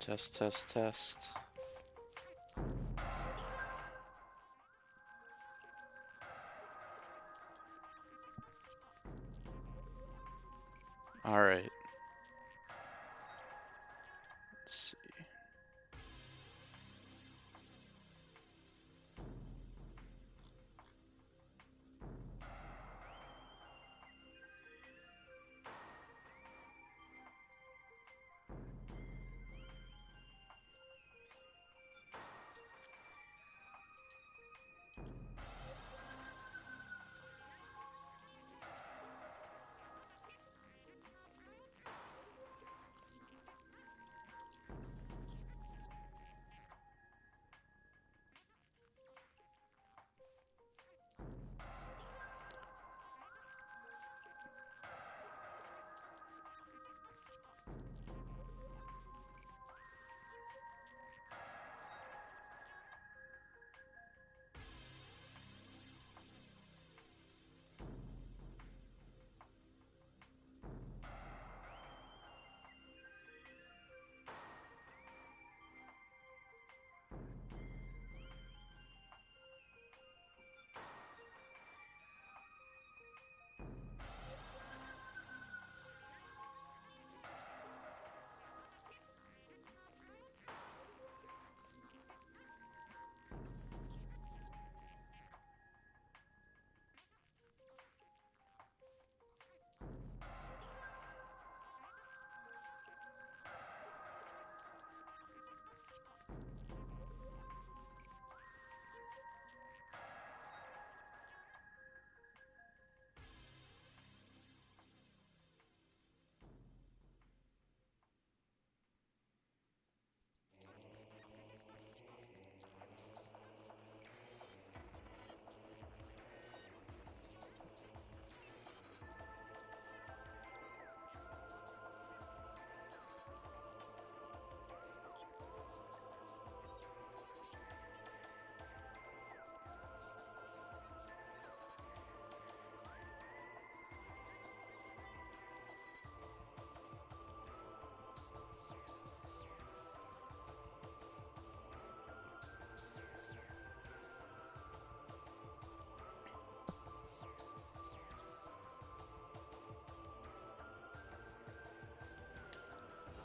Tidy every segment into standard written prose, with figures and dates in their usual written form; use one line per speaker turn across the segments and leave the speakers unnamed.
Test, test, test. All right. Let's see.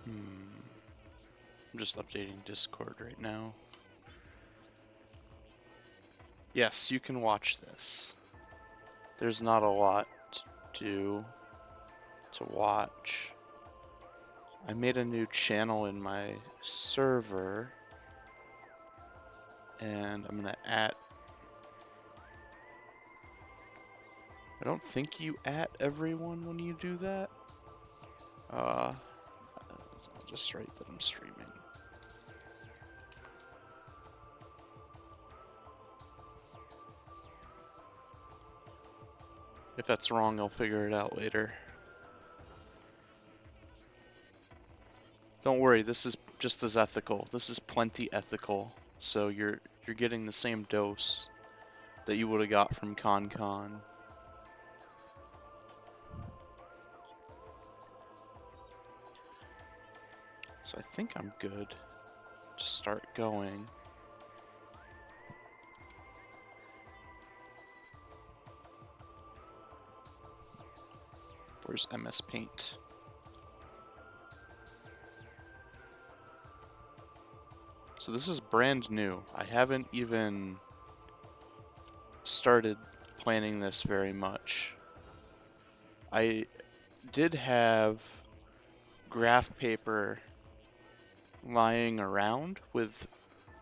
I'm just updating Discord right now. Yes, you can watch this. There's not a lot to watch. I made a new channel in my server, and I'm gonna @. I don't think you @ everyone when you do that. I'll just write that I'm streaming. If that's wrong, I'll figure it out later. Don't worry, this is just as ethical. This is plenty ethical. So you're getting the same dose that you would have got from ConCon. So I think I'm good to start going. Where's MS Paint? So this is brand new. I haven't even started planning this very much. I did have graph paper lying around with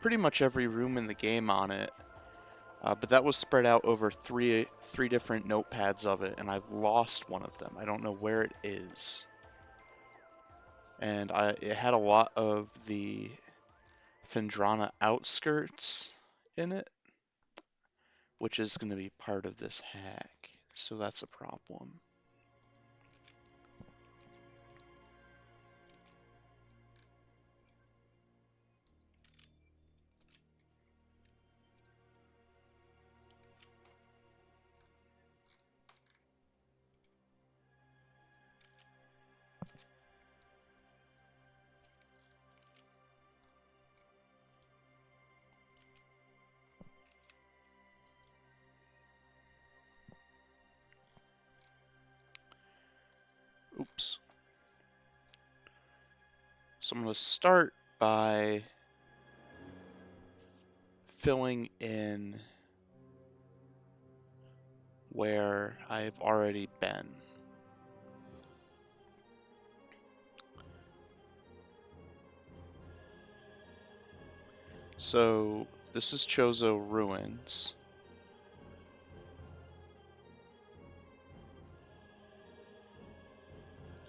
pretty much every room in the game on it, but that was spread out over three different notepads of it, and I've lost one of them. I don't know where it is. And it had a lot of the Phendrana outskirts in it, which is going to be part of this hack, so that's a problem. So I'm going to start by filling in where I've already been. So this is Chozo Ruins.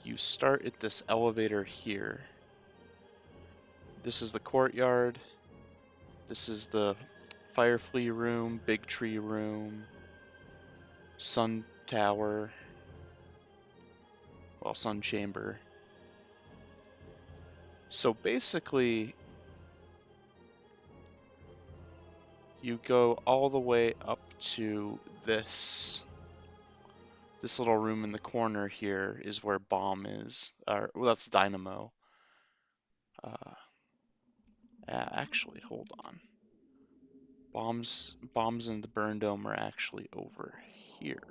You start at this elevator here. This is the courtyard. This is the Fire Flea room, Big Tree room, Sun Tower, well, Sun Chamber. So basically, you go all the way up to this little room in the corner here is where Bomb is. Or, well, that's Dynamo. Actually, hold on. Bombs in the Burn Dome are actually over here.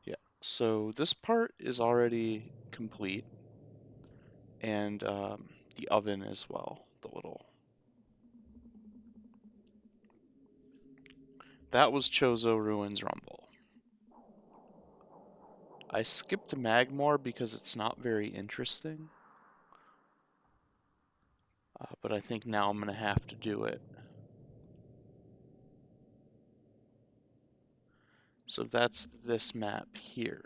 Yeah, so this part is already complete, and the oven as well, the little. That was Chozo Ruins Rumble. I skipped Magmore because it's not very interesting, but I think now I'm going to have to do it. So that's this map here.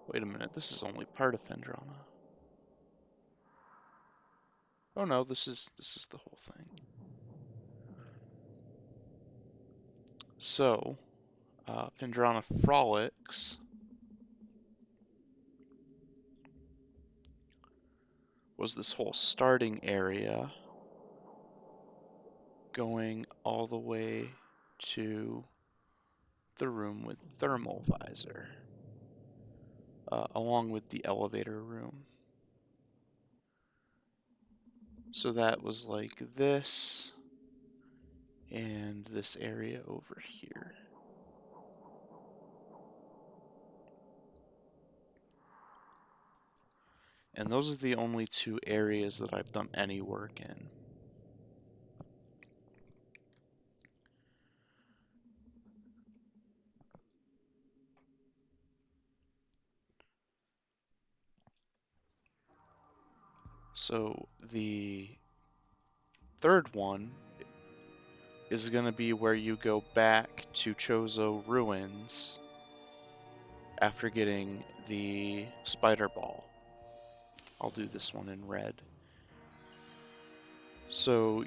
Wait a minute, this is only part of Phendrana. Oh no, this is the whole thing. So, Phendrana Frolics was this whole starting area going all the way to the room with thermal visor, along with the elevator room. So that was like this, and this area over here. And those are the only two areas that I've done any work in. So the third one is going to be where you go back to Chozo Ruins after getting the spider ball. I'll do this one in red. So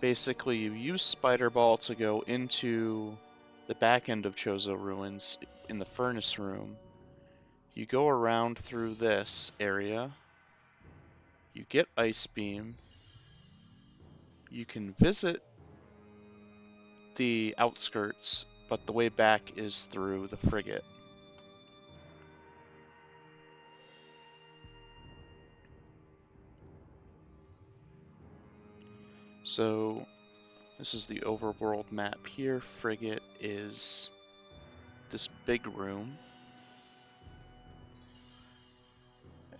basically you use spider ball to go into the back end of Chozo Ruins in the furnace room. You go around through this area. You get Ice Beam. You can visit the outskirts, but the way back is through the frigate. So this is the overworld map here. Frigate is this big room.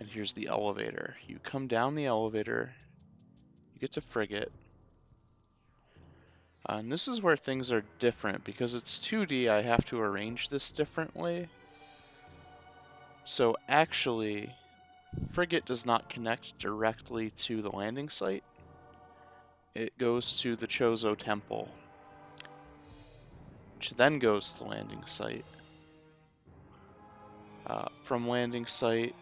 And here's the elevator. You come down the elevator, you get to Frigate. And this is where things are different. Because it's 2D, I have to arrange this differently. So actually, Frigate does not connect directly to the landing site. It goes to the Chozo Temple, which then goes to the landing site. From landing site,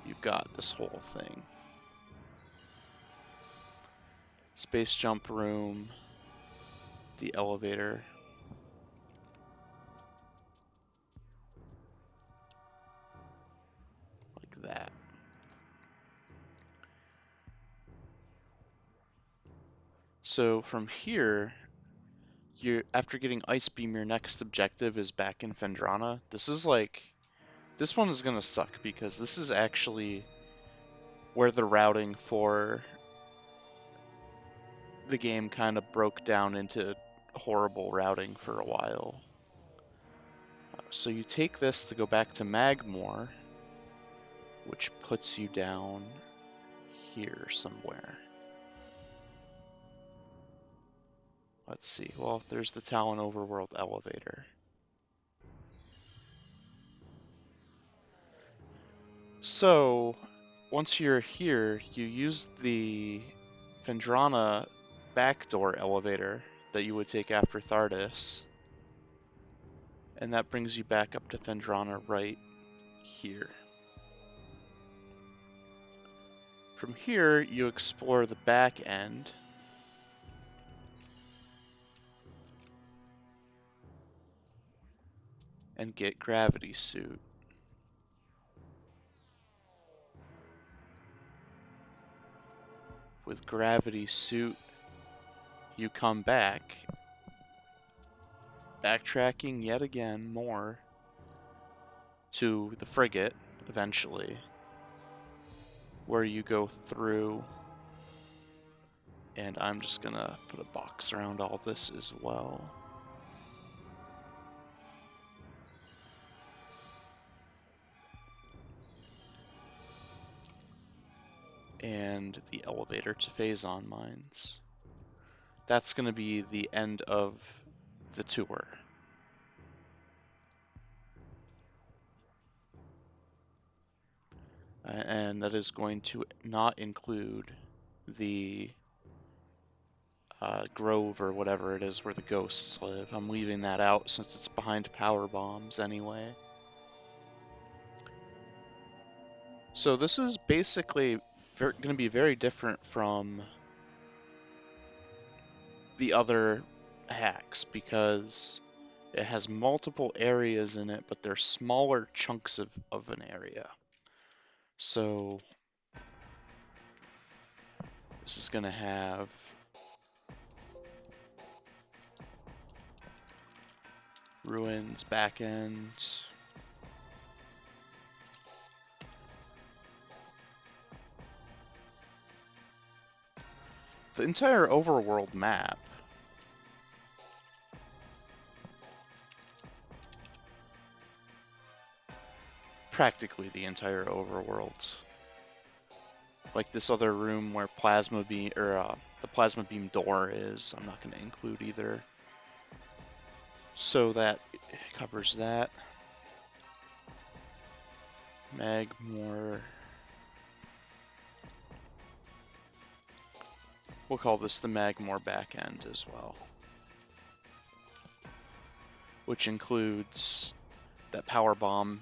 you've got this whole thing. Space jump room, the elevator. Like that. So from here, after getting Ice Beam, your next objective is back in Phendrana. This one is gonna suck because this is actually where the routing for the game kind of broke down into horrible routing for a while. So you take this to go back to Magmore, which puts you down here somewhere. Let's see. Well, there's the Tallon Overworld elevator. So, once you're here, you use the Phendrana backdoor elevator that you would take after Thardis, and that brings you back up to Phendrana right here. From here, you explore the back end, and get Gravity Suit. With Gravity Suit, you come back, backtracking yet again more to the frigate, eventually, where you go through, and I'm just gonna put a box around all this as well. And the elevator to Phazon Mines. That's going to be the end of the tour. And that is going to not include the grove or whatever it is where the ghosts live. I'm leaving that out since it's behind power bombs anyway. So this is basically going to be very different from the other hacks because it has multiple areas in it, but they're smaller chunks of an area. So this is going to have ruins, back end. The entire overworld map. Practically the entire overworld. Like this other room where plasma beam or the plasma beam door is, I'm not going to include either. So that covers that. Magmore. We'll call this the Magmore backend as well. Which includes that power bomb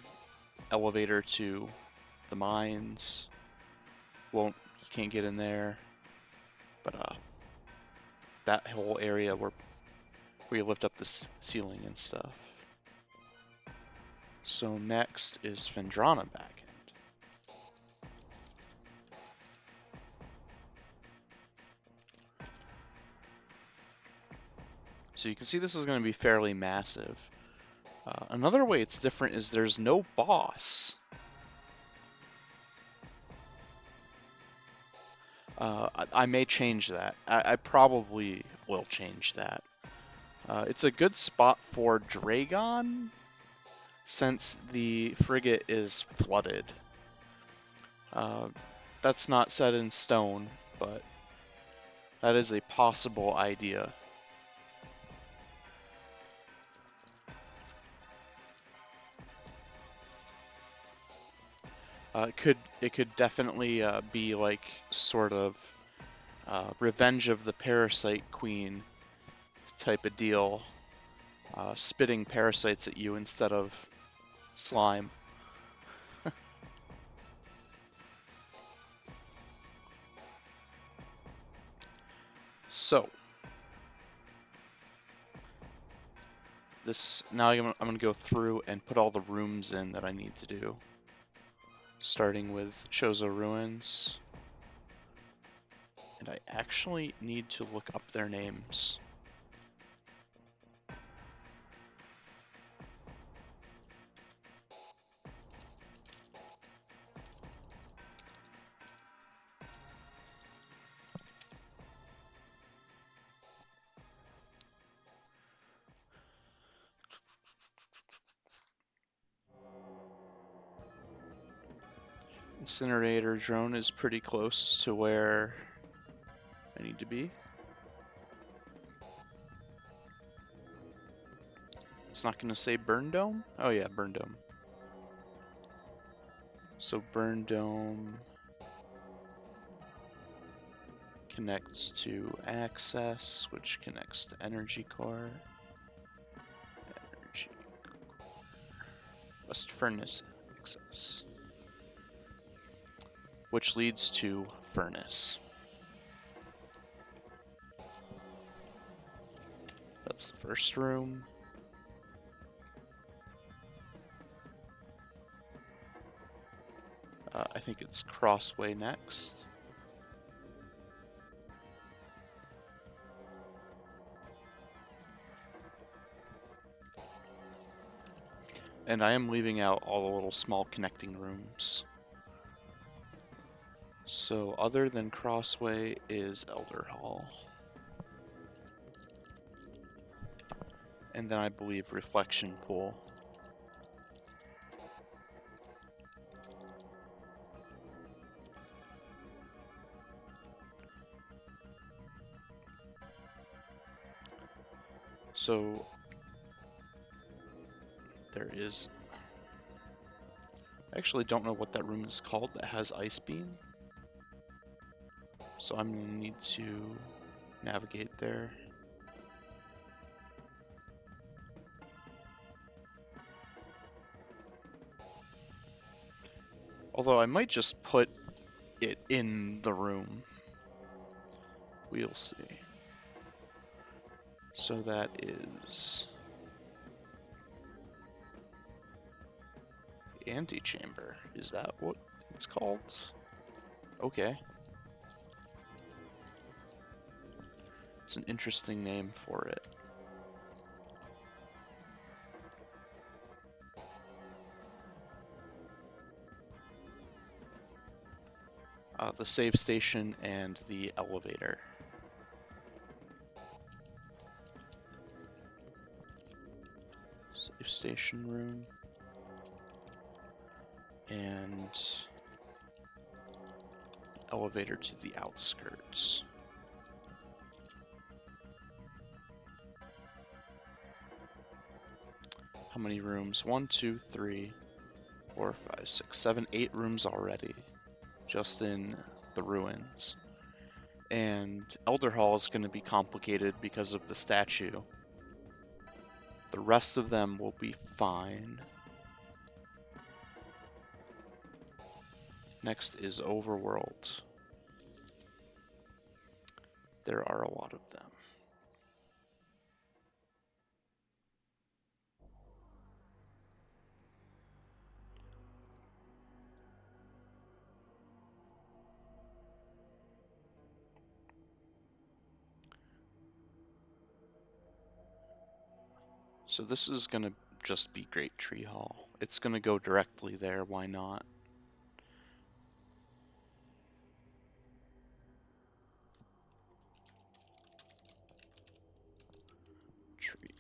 elevator to the mines. You can't get in there. But that whole area where you lift up the ceiling and stuff. So next is Phendrana backend. So you can see this is going to be fairly massive. Another way it's different is there's no boss. I may change that. I probably will change that. It's a good spot for Dragon, since the frigate is flooded. That's not set in stone, but that is a possible idea. It could definitely be like sort of Revenge of the Parasite Queen type of deal, spitting parasites at you instead of slime. So now I'm going to go through and put all the rooms in that I need to do, starting with Chozo Ruins. And I actually need to look up their names. Incinerator drone is pretty close to where I need to be. It's not going to say burn dome? Oh yeah, burn dome. So burn dome connects to access, which connects to energy core. Energy core. West furnace access, which leads to furnace. That's the first room. I think it's crossway next. And I am leaving out all the little small connecting rooms. So other than crossway is Elder Hall. And then I believe reflection pool. So there is, I actually don't know what that room is called that has ice beam. So I'm gonna need to navigate there. Although I might just put it in the room. We'll see. So that is the antechamber. Is that what it's called? Okay. It's an interesting name for it. The save station and the elevator. Save station room. And elevator to the outskirts. How many rooms? 1, 2, 3, 4, 5, 6, 7, 8 rooms already. Just in the ruins. And Elder Hall is going to be complicated because of the statue. The rest of them will be fine. Next is Overworld. There are a lot of them. So this is going to just be Great Tree Hall. It's going to go directly there, why not? Tree.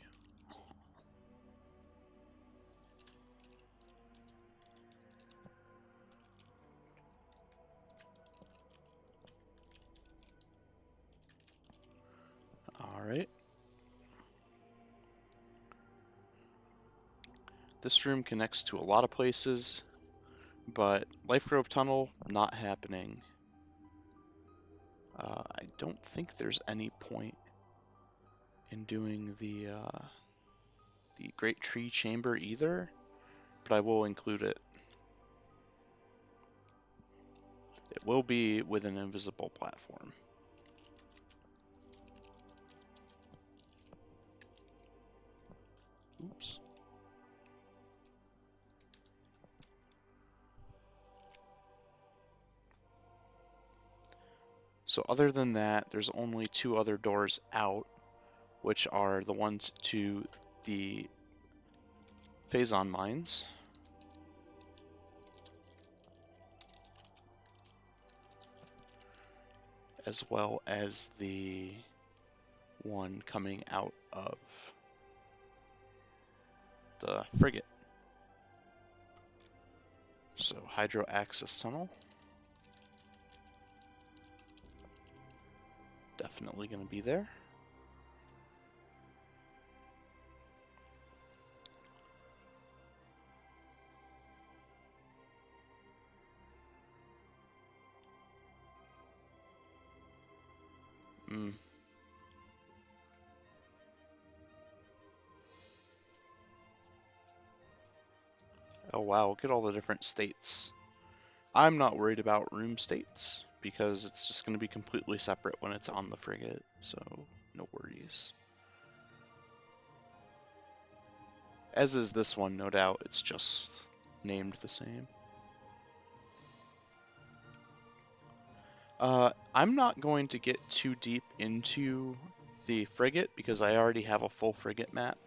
Alright. This room connects to a lot of places, but Life Grove Tunnel, not happening. I don't think there's any point in doing the Great Tree Chamber either, but I will include it. It will be with an invisible platform. Oops. So other than that, there's only 2 other doors out, which are the ones to the Phazon mines. As well as the one coming out of the frigate. So hydro access tunnel. Definitely going to be there. Hmm. Oh wow, look at all the different states. I'm not worried about room states because it's just going to be completely separate when it's on the frigate, so no worries. As is this one, no doubt, it's just named the same. I'm not going to get too deep into the frigate because I already have a full frigate map,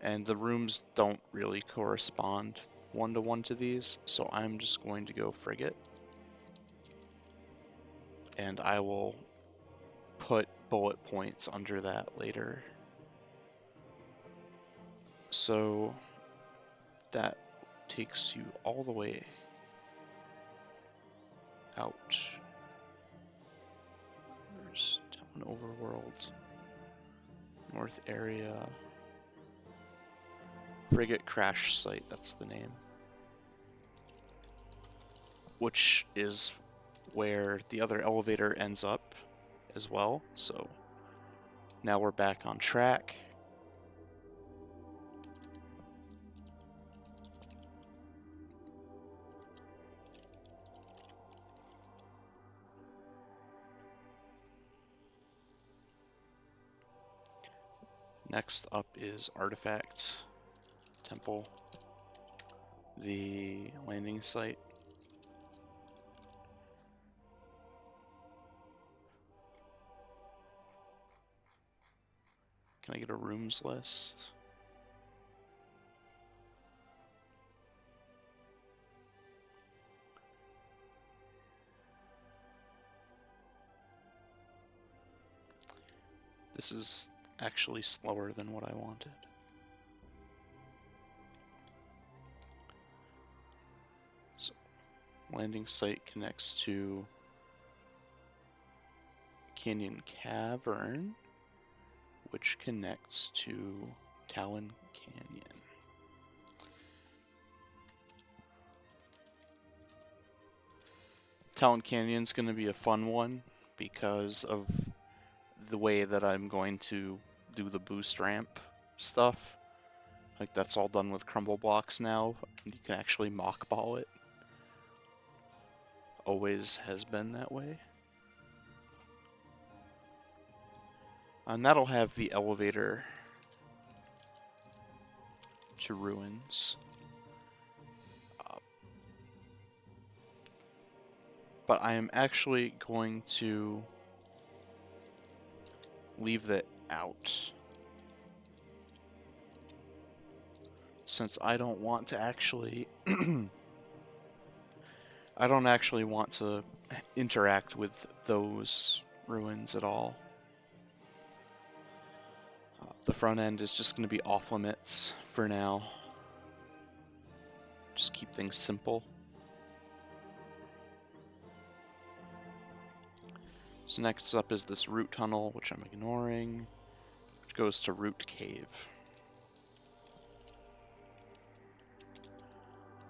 and the rooms don't really correspond one-to-one to these, so I'm just going to go frigate, and I will put bullet points under that later. So that takes you all the way out. There's Tallon Overworld, North Area, Frigate Crash Site, that's the name. Which is where the other elevator ends up as well, so now we're back on track. Next up is Artifact Temple, the landing site. Can I get a rooms list? This is actually slower than what I wanted. So, landing site connects to Canyon Cavern, which connects to Tallon Canyon. Tallon Canyon's going to be a fun one because of the way that I'm going to do the boost ramp stuff. Like, that's all done with crumble blocks now, and you can actually mockball it. Always has been that way. And that'll have the elevator to ruins. But I am actually going to leave that out, since I don't want to actually I don't actually want to interact with those ruins at all. The front end is just going to be off limits for now. Just keep things simple. So next up is this root tunnel, which I'm ignoring, which goes to Root Cave.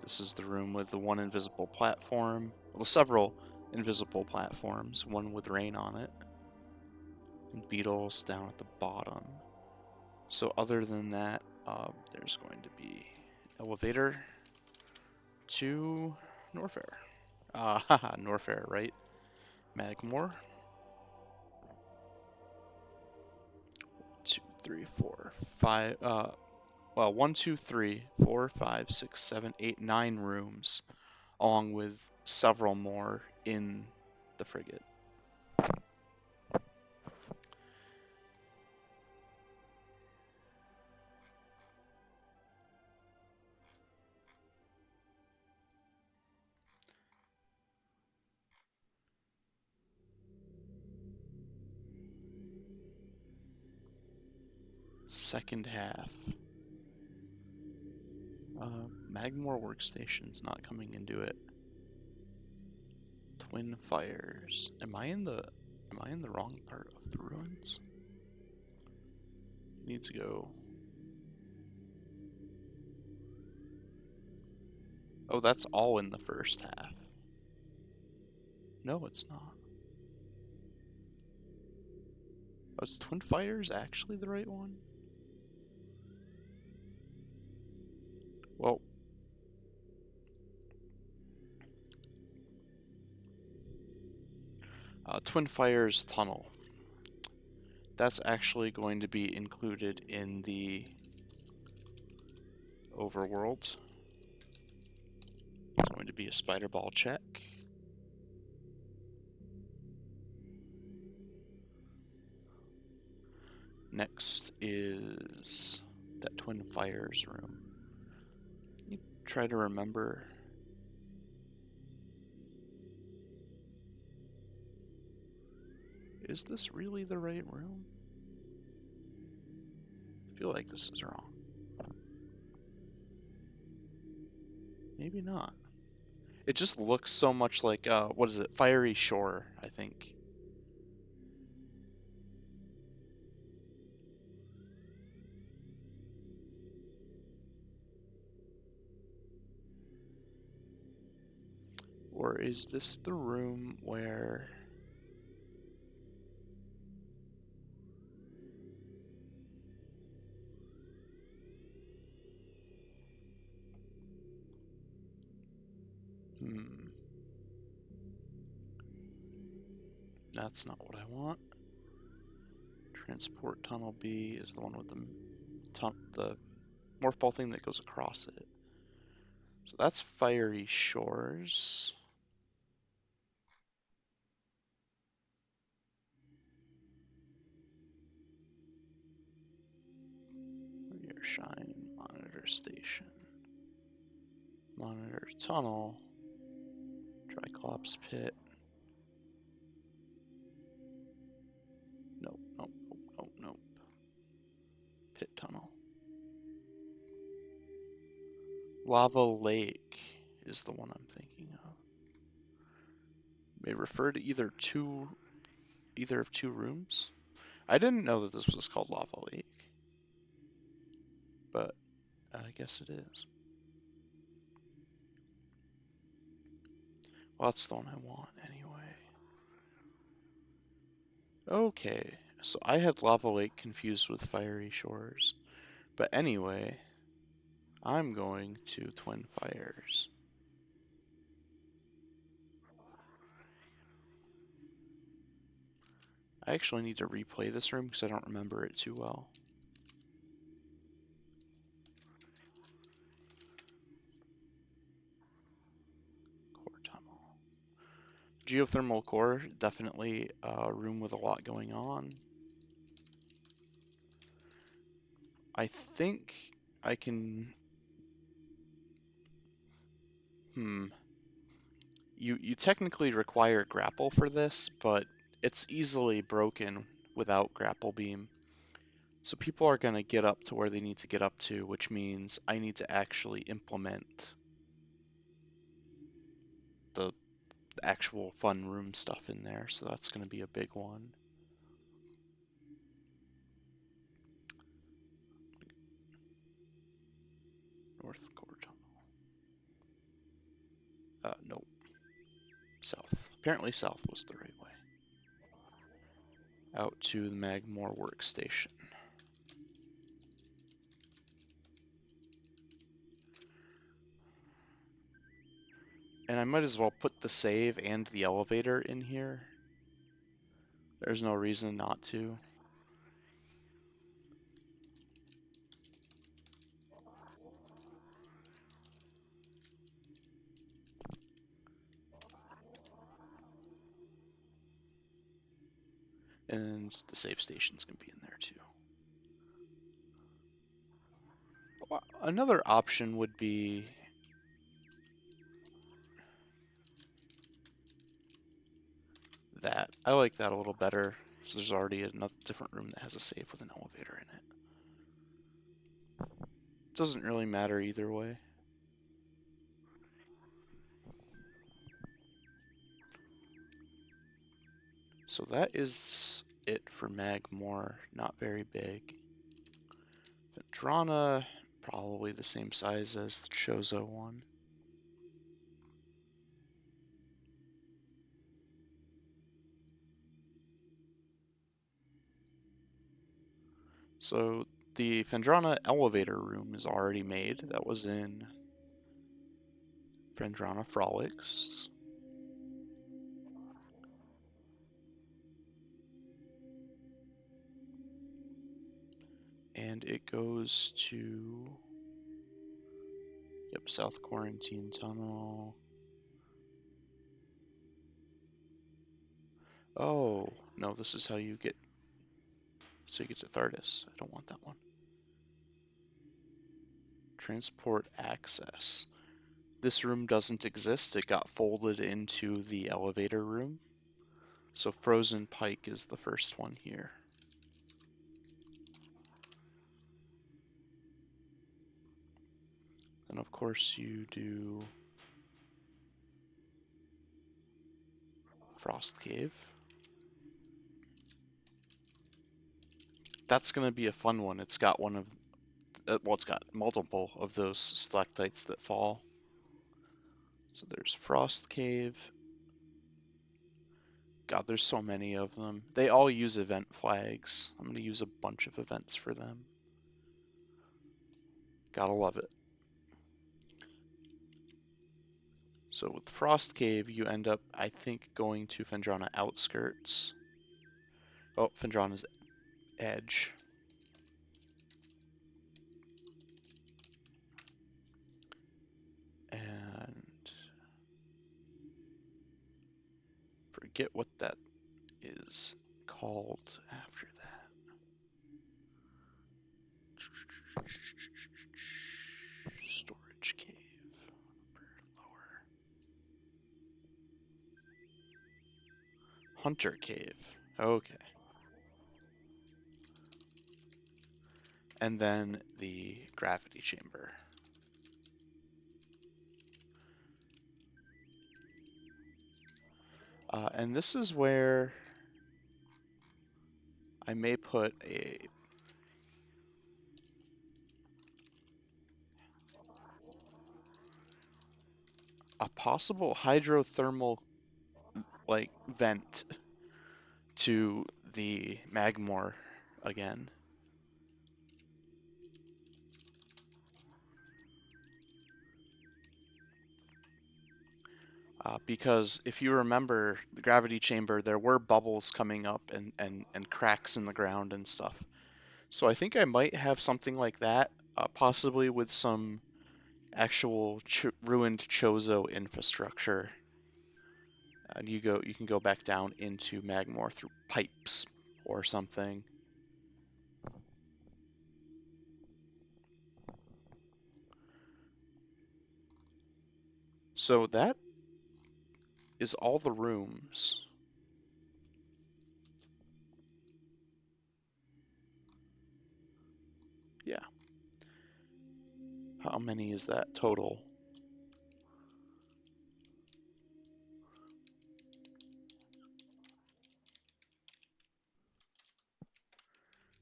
This is the room with the one invisible platform, well, several invisible platforms, one with rain on it, and beetles down at the bottom. So other than that, there's going to be elevator to Norfair. Haha, Norfair, right? Magmore. 2, 3, 4, 5. Well, 1, 2, 3, 4, 5, 6, 7, 8, 9 rooms, along with several more in the frigate. Second half. Magmore workstation's not coming into it. Twin fires. Am I in the wrong part of the ruins? Need to go. Oh, that's all in the first half. No, it's not. Was Twin Fires actually the right one? Well, Twin Fires Tunnel. That's actually going to be included in the overworld. It's going to be a spider ball check. Next is that Twin Fires room. You try to remember. Is this really the right room? I feel like this is wrong. Maybe not. It just looks so much like, what is it? Fiery Shore, I think. Or is this the room where... That's not what I want. Transport Tunnel B is the one with the morph ball thing that goes across it. So that's Fiery Shores. Your Shine, Monitor Station. Monitor Tunnel. Triclops Pit. Nope, nope, nope, nope, nope. Pit Tunnel. Lava Lake is the one I'm thinking of. May refer to either of two rooms. I didn't know that this was called Lava Lake, but I guess it is. Well, that's the one I want anyway. Okay, so I had Lava Lake confused with Fiery Shores. But anyway, I'm going to Twin Fires. I actually need to replay this room because I don't remember it too well. Core tunnel. Geothermal core, definitely a room with a lot going on. I think I can... You technically require grapple for this, but it's easily broken without grapple beam. So people are going to get up to where they need to get up to, which means I need to actually implement the actual fun room stuff in there. So that's going to be a big one. North core tunnel. Nope. South. Apparently south was the right way. Out to the Magmore workstation. And I might as well put the save and the elevator in here. There's no reason not to. And the save station's going to be in there too. Another option would be that. I like that a little better because there's already another different room that has a save with an elevator in it. Doesn't really matter either way. So that is it for Magmore. Not very big. Vendrana, probably the same size as the Chozo one. So the Vendrana elevator room is already made. That was in Vendrana Frolics. And it goes to, yep, South Quarantine Tunnel. Oh, no, this is how you get, so you get to Thardis. I don't want that one. Transport access. This room doesn't exist. It got folded into the elevator room. So Frozen Pike is the first one here. And of course you do Frost Cave. That's going to be a fun one. It's got one of, well, it's got multiple of those stalactites that fall. So there's Frost Cave. God, there's so many of them. They all use event flags. I'm going to use a bunch of events for them. Gotta love it. So with Frost Cave, you end up, I think, going to Vendrana Outskirts. Oh, Vendrana's Edge. And forget what that is called after that. Storage Cave. Lower. Hunter Cave. Okay. And then the Gravity Chamber. And this is where I may put a possible hydrothermal like vent to the Magmore again. Because if you remember the gravity chamber, there were bubbles coming up and cracks in the ground and stuff. So I think I might have something like that, possibly with some actual ruined Chozo infrastructure. And you can go back down into Magmore through pipes or something. So that is all the rooms. Yeah. How many is that total?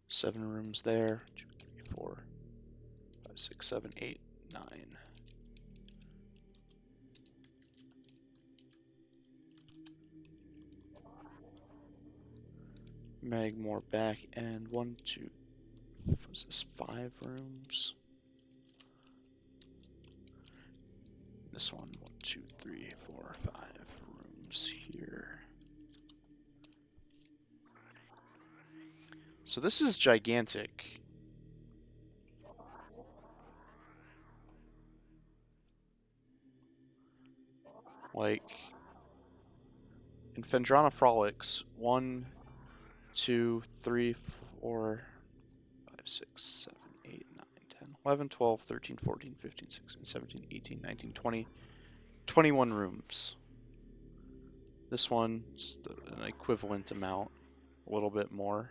Seven rooms there. 2, 3, 4, 5, 6, 7, 8, 9. Magmore back and 1, 2, was this 5 rooms? This one, 1, 2, 3, 4, 5 rooms here. So this is gigantic. Like, in Phendrana Frolics, 1, 2, 3, 4, 5, 6, 7, 8, 9, 10, 11, 12, 13, 14, 15, 16, 17, 18, 19, 20, 21 rooms. This one's an equivalent amount, a little bit more.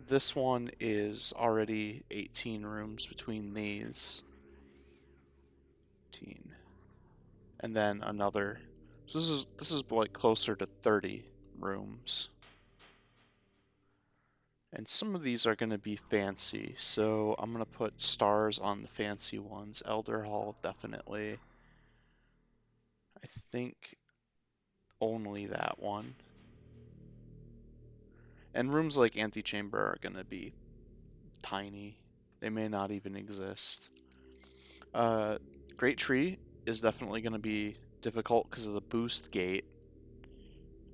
This one is already 18 rooms between these. 18. And then another So this is like closer to 30 rooms. And some of these are going to be fancy, so I'm going to put stars on the fancy ones. Elder Hall, definitely. I think only that one. And rooms like Antechamber are going to be tiny. They may not even exist. Uh, Great Tree is definitely going to be difficult because of the boost gate.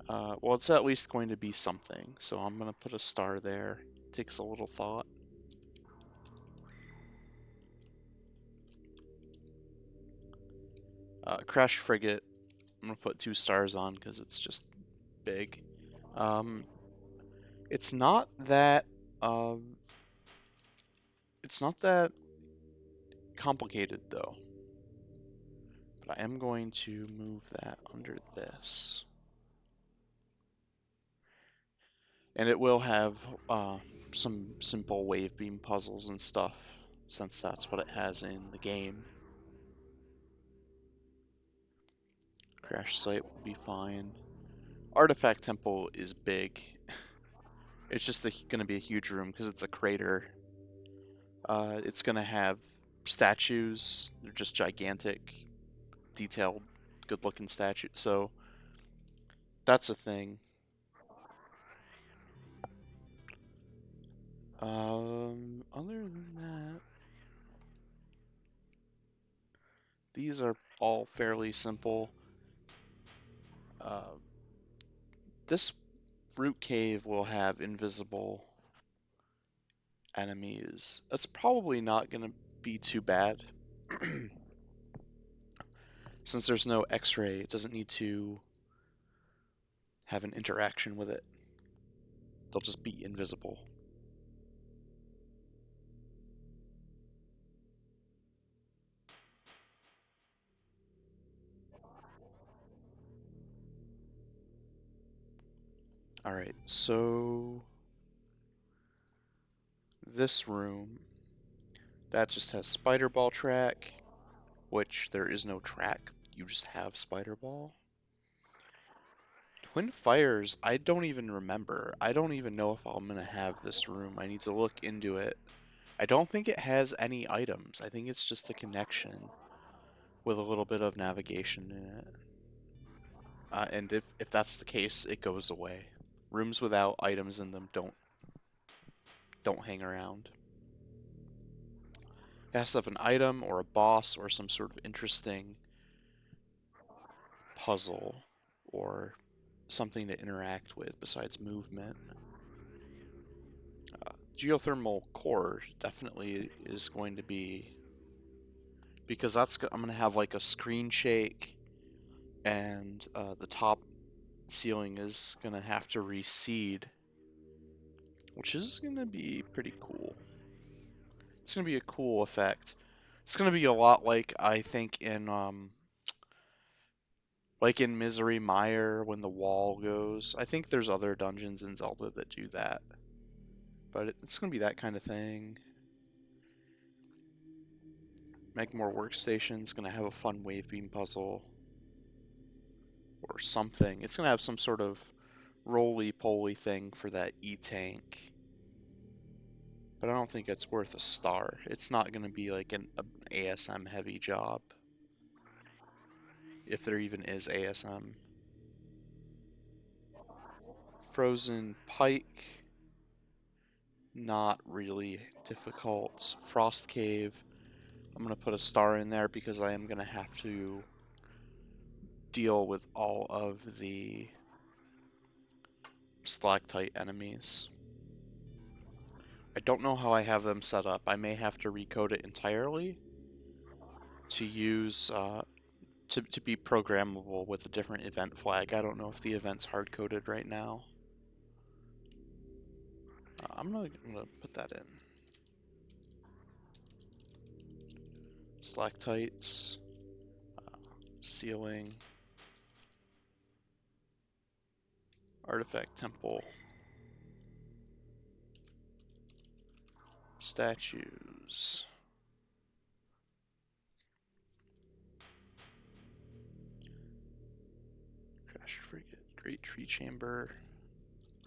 Well, it's at least going to be something, so I'm going to put a star there. Takes a little thought. Crash Frigate, I'm going to put 2 stars on because it's just big. Um, it's not that um, it's not that complicated though. But I am going to move that under this. And it will have some simple wave beam puzzles and stuff, since that's what it has in the game. Crash Site will be fine. Artifact Temple is big. It's just going to be a huge room because it's a crater. It's going to have statues. They're just gigantic, detailed, good-looking statues. So that's a thing. Other than that, these are all fairly simple. Uh, this root cave will have invisible enemies. That's probably not going to be too bad. Since there's no x-ray, it doesn't need to have an interaction with it. They'll just be invisible. Alright, so this room, that just has Spider Ball track, which there is no track, you just have Spider Ball. Twin Fires, I don't even remember. I don't even know if I'm going to have this room. I need to look into it. I don't think it has any items. I think it's just a connection with a little bit of navigation in it. And if that's the case, it goes away. Rooms without items in them don't hang around. It has to have an item or a boss or some sort of interesting puzzle or something to interact with besides movement. Geothermal core definitely is going to be, because I'm going to have like a screen shake, and the top ceiling is going to have to recede, which is going to be pretty cool. It's going to be a cool effect. It's going to be a lot like, I think, like in Misery Mire when the wall goes. I think there's other dungeons in Zelda that do that. But it's going to be that kind of thing. Magmore Workstation's going to have a fun wave beam puzzle. Or something. It's going to have some sort of roly-poly thing for that E-tank. But I don't think it's worth a star. It's not going to be like an ASM heavy job. If there even is ASM. Frozen Pike. Not really difficult. Frost Cave. I'm going to put a star in there because I am going to have to deal with all of the stalactite enemies. I don't know how I have them set up. I may have to recode it entirely to use to be programmable with a different event flag. I don't know if the event's hard-coded right now. I'm gonna put that in. Stalactites, ceiling, artifact temple, statues. Crash Frigate, Great Tree Chamber,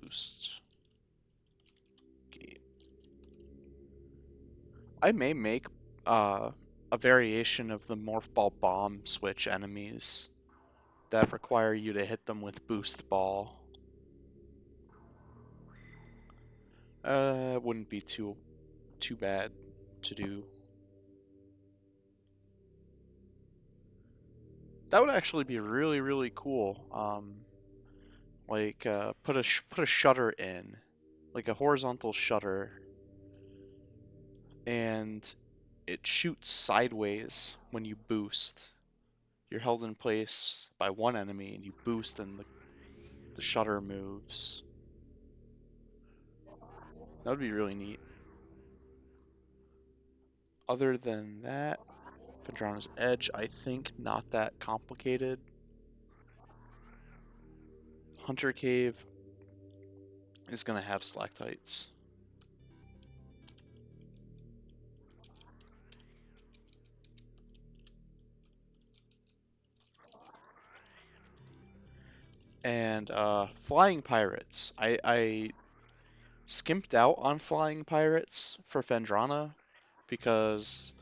Boost Gate. I may make a variation of the Morph Ball Bomb switch enemies that require you to hit them with Boost Ball. Wouldn't be too bad to do. That would actually be really, really cool. Like put a shutter in, like a horizontal shutter, and it shoots sideways when you boost. You're held in place by one enemy, and you boost, and the shutter moves. That would be really neat. Other than that, Phendrana's Edge, I think not that complicated. Hunter Cave is going to have stalactites. And Flying Pirates. I skimped out on Flying Pirates for Phendrana because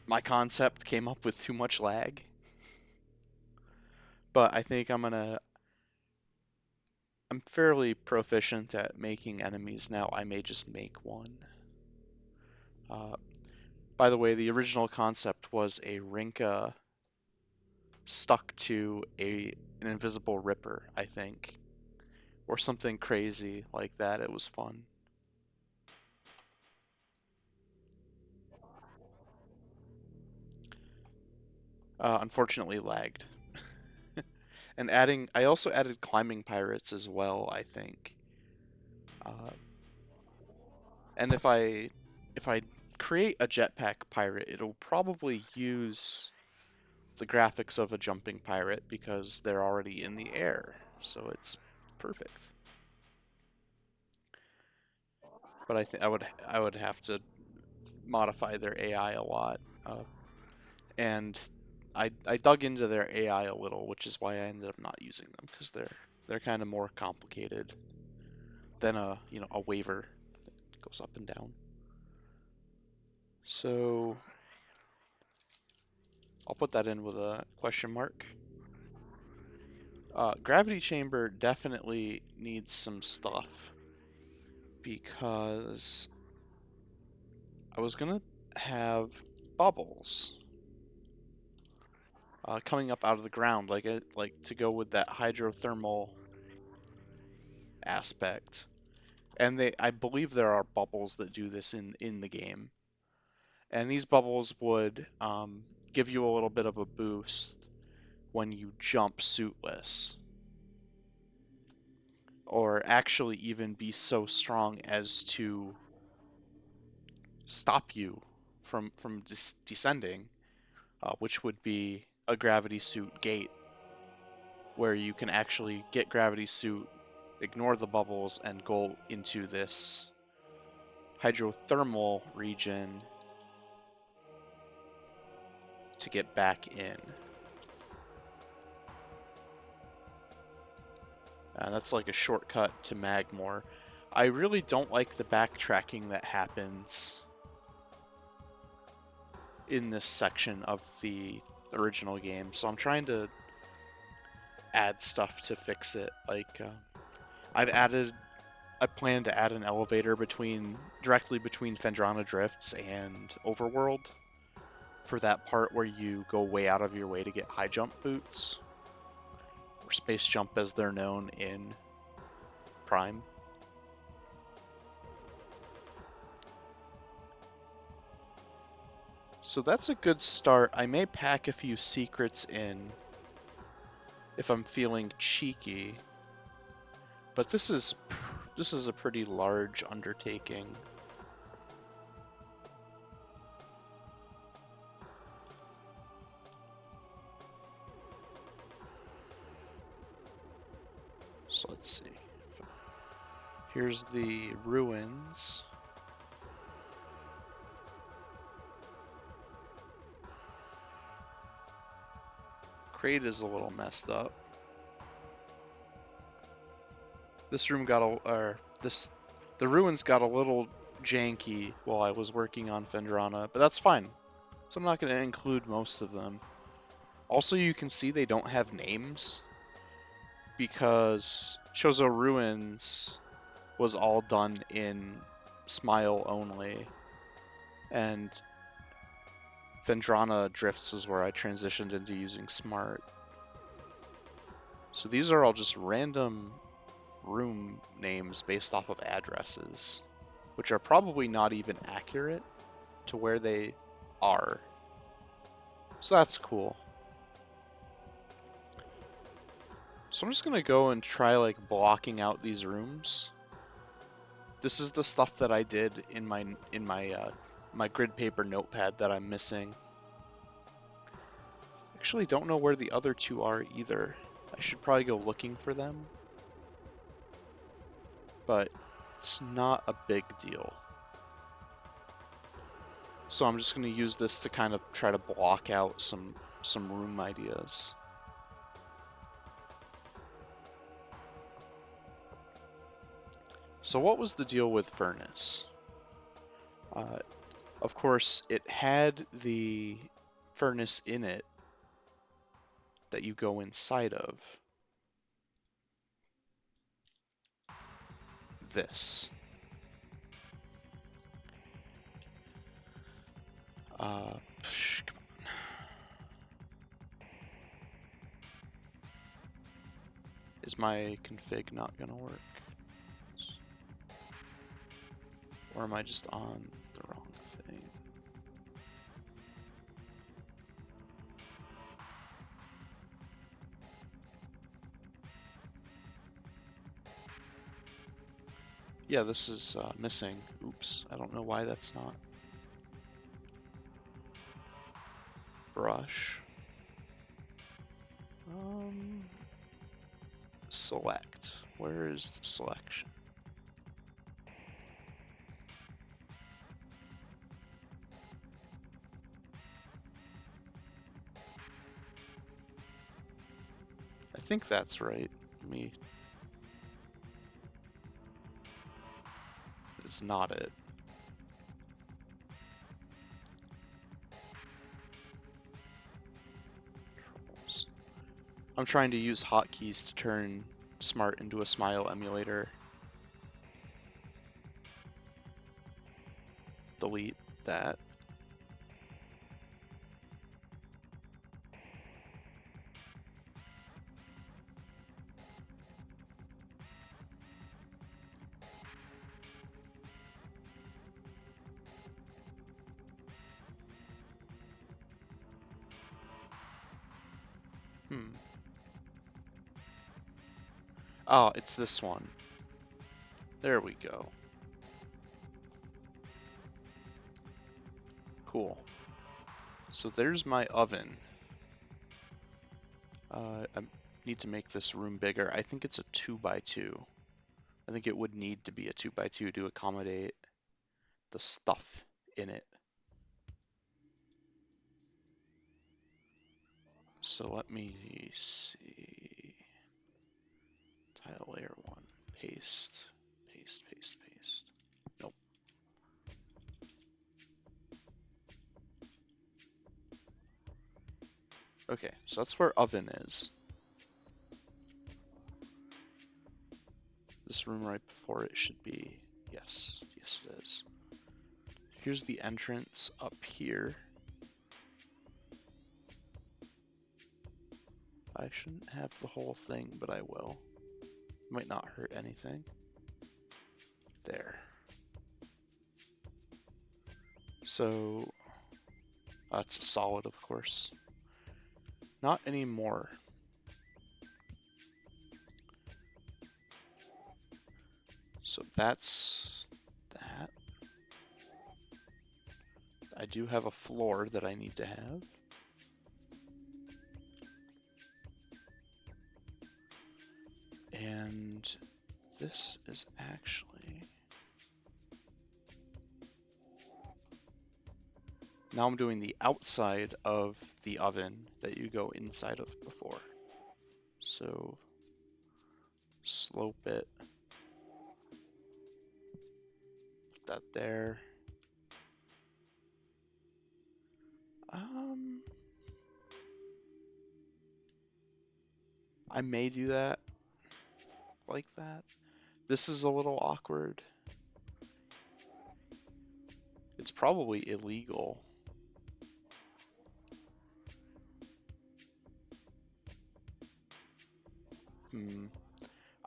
my concept came up with too much lag. But I think I'm fairly proficient at making enemies now. I may just make one. By the way, the original concept was a Rinka stuck to an invisible Ripper, I think, or something crazy like that. It was fun. Unfortunately, lagged. And I also added climbing pirates as well, I think. Uh, and if I create a jetpack pirate, it'll probably use the graphics of a jumping pirate because they're already in the air, so it's perfect. But I think I would have to modify their AI a lot, and I dug into their AI a little, which is why I ended up not using them because they're kind of more complicated than a waiver that goes up and down. So I'll put that in with a question mark. Gravity chamber definitely needs some stuff because I was gonna have bubbles coming up out of the ground, like to go with that hydrothermal aspect. And I believe there are bubbles that do this in the game. And these bubbles would give you a little bit of a boost when you jump suitless, or actually even be so strong as to stop you from descending, which would be a gravity suit gate, where you can actually get gravity suit, ignore the bubbles, and go into this hydrothermal region to get back in. That's like a shortcut to Magmore. I really don't like the backtracking that happens in this section of the original game, so I'm trying to add stuff to fix it. Like I plan to add an elevator directly between Phendrana Drifts and Overworld for that part where you go way out of your way to get high jump boots, or space jump as they're known in Prime. So that's a good start. I may pack a few secrets in if I'm feeling cheeky, but this is a pretty large undertaking. So let's see. Here's the ruins. Crate is a little messed up. This room got the ruins got a little janky while I was working on Fendrana, but that's fine. So I'm not going to include most of them. Also, you can see they don't have names because Chozo Ruins was all done in Smile only, and Fendrana Drifts is where I transitioned into using Smart. So these are all just random room names based off of addresses, which are probably not even accurate to where they are. So that's cool. So I'm just gonna go and try like blocking out these rooms. This is the stuff that I did in my grid paper notepad that I'm missing. Actually, don't know where the other two are either. I should probably go looking for them, but it's not a big deal. So I'm just going to use this to kind of try to block out some room ideas. So what was the deal with Furnace? Of course, it had the furnace in it that you go inside of. This. Come on. Is my config not gonna work? Or am I just on the wrong thing? Yeah, this is missing. Oops, I don't know why that's not. Brush. Select. Where is the selection? I think that's right. It's not it. Controls. I'm trying to use hotkeys to turn Smart into a Smile emulator. Delete that. Oh, it's this one. There we go. Cool. So there's my oven. I need to make this room bigger. I think it's a 2x2. I think it would need to be a 2x2 to accommodate the stuff in it. So let me see. Tile layer 1. Paste. Paste, paste, paste. Nope. Okay, so that's where oven is. This room right before it should be, yes, yes it is. Here's the entrance up here. I shouldn't have the whole thing, but I will. Might not hurt anything. There. So, it's a solid, of course. Not anymore. So that's that. I do have a floor that I need to have. And this is actually... Now I'm doing the outside of the oven that you go inside of before. So slope it that there. I may do that like that. This is a little awkward. It's probably illegal.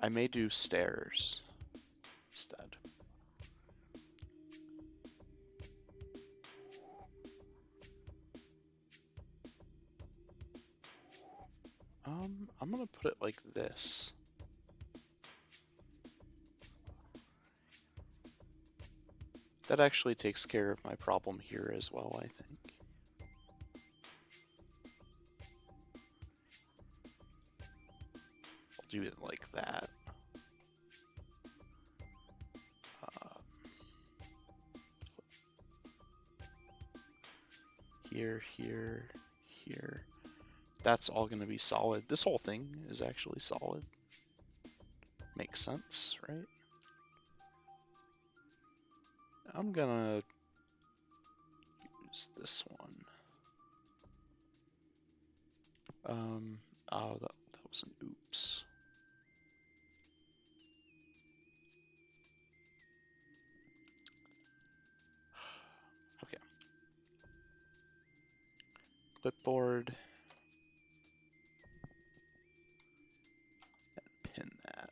I may do stairs instead. I'm gonna put it like this. That actually takes care of my problem here as well, I think. I'll do it like that. Here, here, here. That's all going to be solid. This whole thing is actually solid. Makes sense, right? I'm gonna use this one. Oh, that was an oops. Okay. Clipboard. And pin that.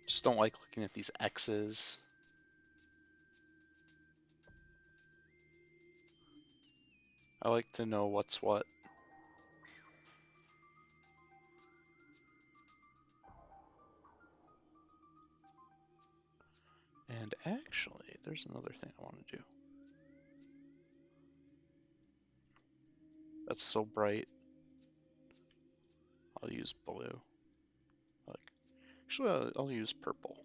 Just don't like looking at these X's. I like to know what's what. And actually, there's another thing I want to do. That's so bright. I'll use blue. Actually, I'll use purple.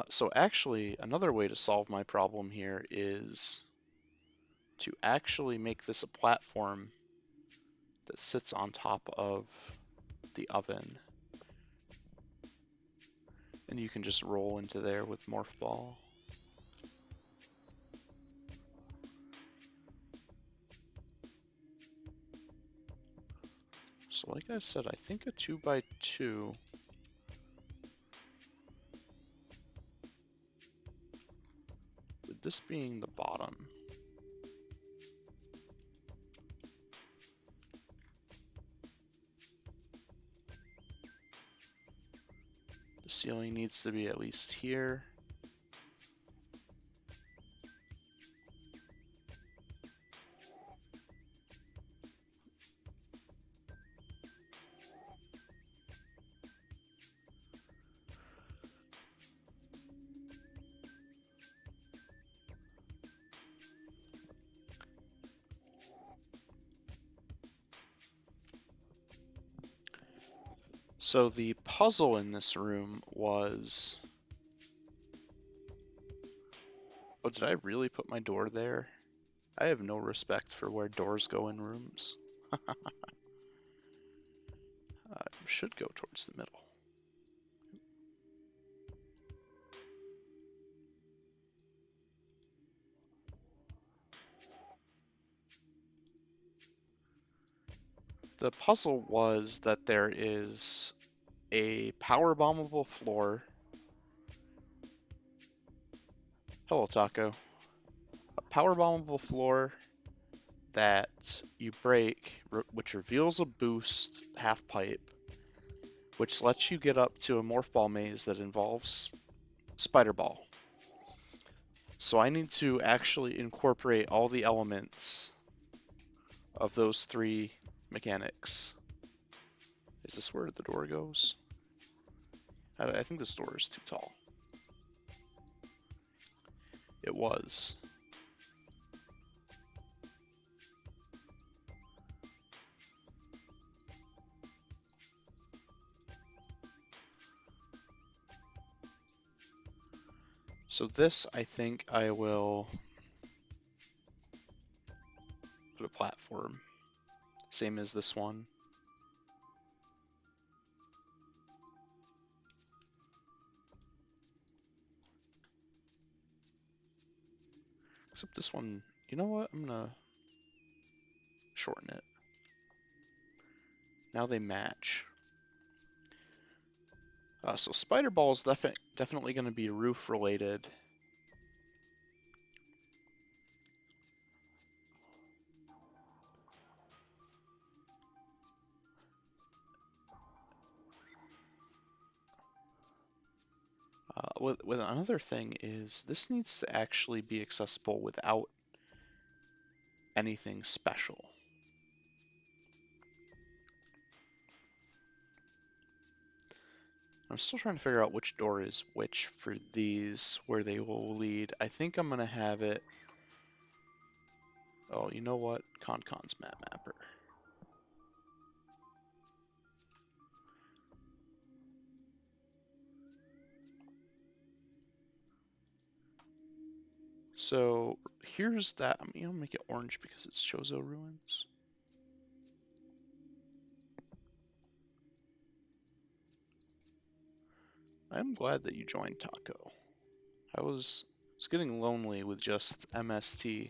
So actually, another way to solve my problem here is to actually make this a platform that sits on top of the oven. And you can just roll into there with Morph Ball. So like I said, I think a 2x2 with this being the bottom. The ceiling needs to be at least here. So the puzzle in this room was... Oh, did I really put my door there? I have no respect for where doors go in rooms. Should go towards the middle. The puzzle was that there is a power bombable floor. Hello, Taco. A power bombable floor that you break, which reveals a boost half pipe, which lets you get up to a Morph Ball maze that involves Spider Ball. So I need to actually incorporate all the elements of those three mechanics. Is this where the door goes? I think this door is too tall. It was. So this, I think I will put a platform, same as this one. Except this one, you know what? I'm gonna shorten it. Now they match. So Spider Ball is definitely going to be roof related. With another thing is this needs to actually be accessible without anything special. I'm still trying to figure out which door is which for these, where they will lead. I think I'm going to have it... Oh, you know what? Concon's map mapper. So here's that. I'm going to make it orange because it's Chozo Ruins. I'm glad that you joined, Taco. I was getting lonely with just MST.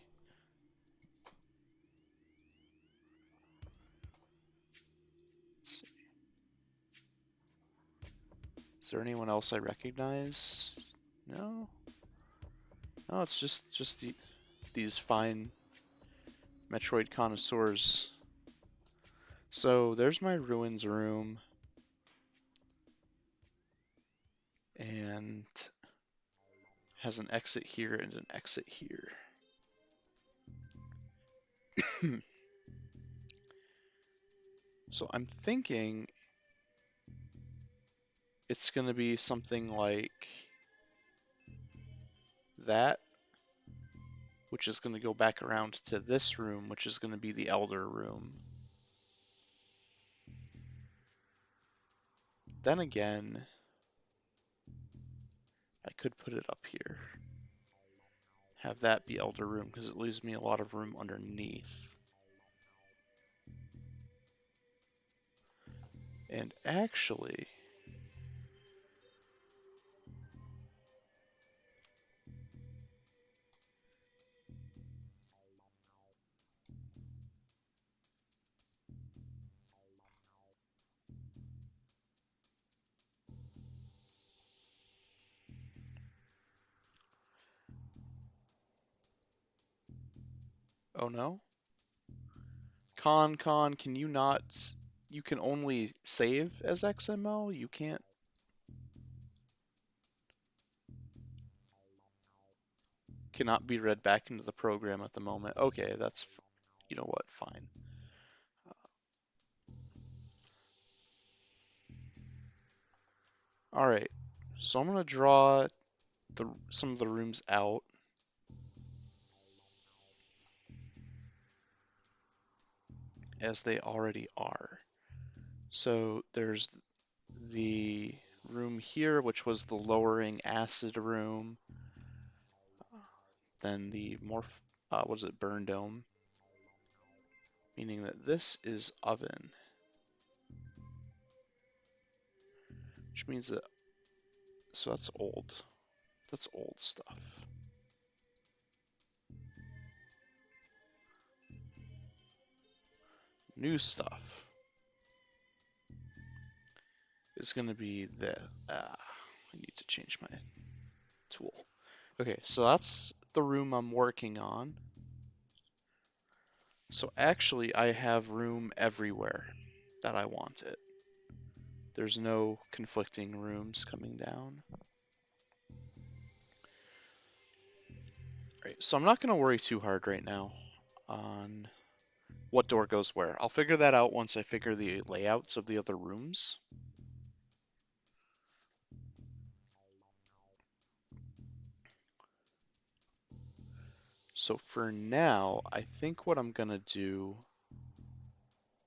Is there anyone else I recognize? No? No, it's just these fine Metroid connoisseurs. So there's my ruins room. And has an exit here and an exit here. So I'm thinking it's going to be something like that, which is going to go back around to this room, which is going to be the Elder Room. Then again, I could put it up here. Have that be Elder Room, because it leaves me a lot of room underneath. And actually... Oh no? Con, can you not... You can only save as XML? You can't... Cannot be read back into the program at the moment. Okay, that's... You know what? Fine. Alright, so I'm going to draw some of the rooms out. As they already are. So there's the room here, which was the lowering acid room. Then the what is it, burn dome? Meaning that this is oven. Which means that, so that's old. That's old stuff. New stuff is going to be the, I need to change my tool. Okay, so that's the room I'm working on. So actually I have room everywhere that I want it. There's no conflicting rooms coming down. Right, so I'm not going to worry too hard right now on what door goes where. I'll figure that out once I figure the layouts of the other rooms. So for now, I think what I'm going to do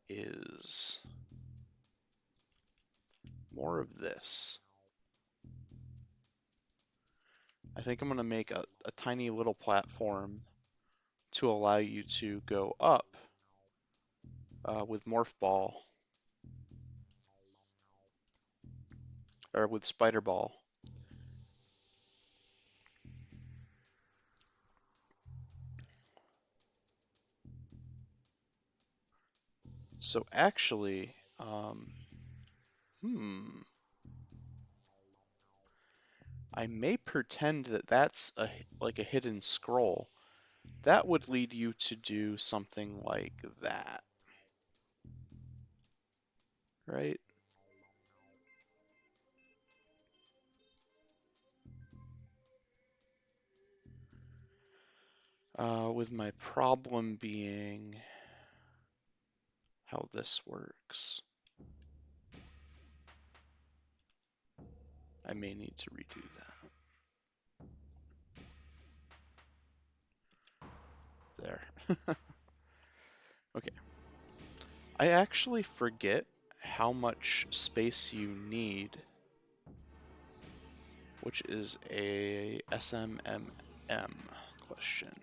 is more of this. I I think I'm going to make a tiny little platform to allow you to go up with Morph Ball, or with Spider Ball. So actually, I may pretend that that's like a hidden scroll. That would lead you to do something like that, right? With my problem being how this works. I may need to redo that. There. Okay. I actually forget how much space you need, which is a SMMM question.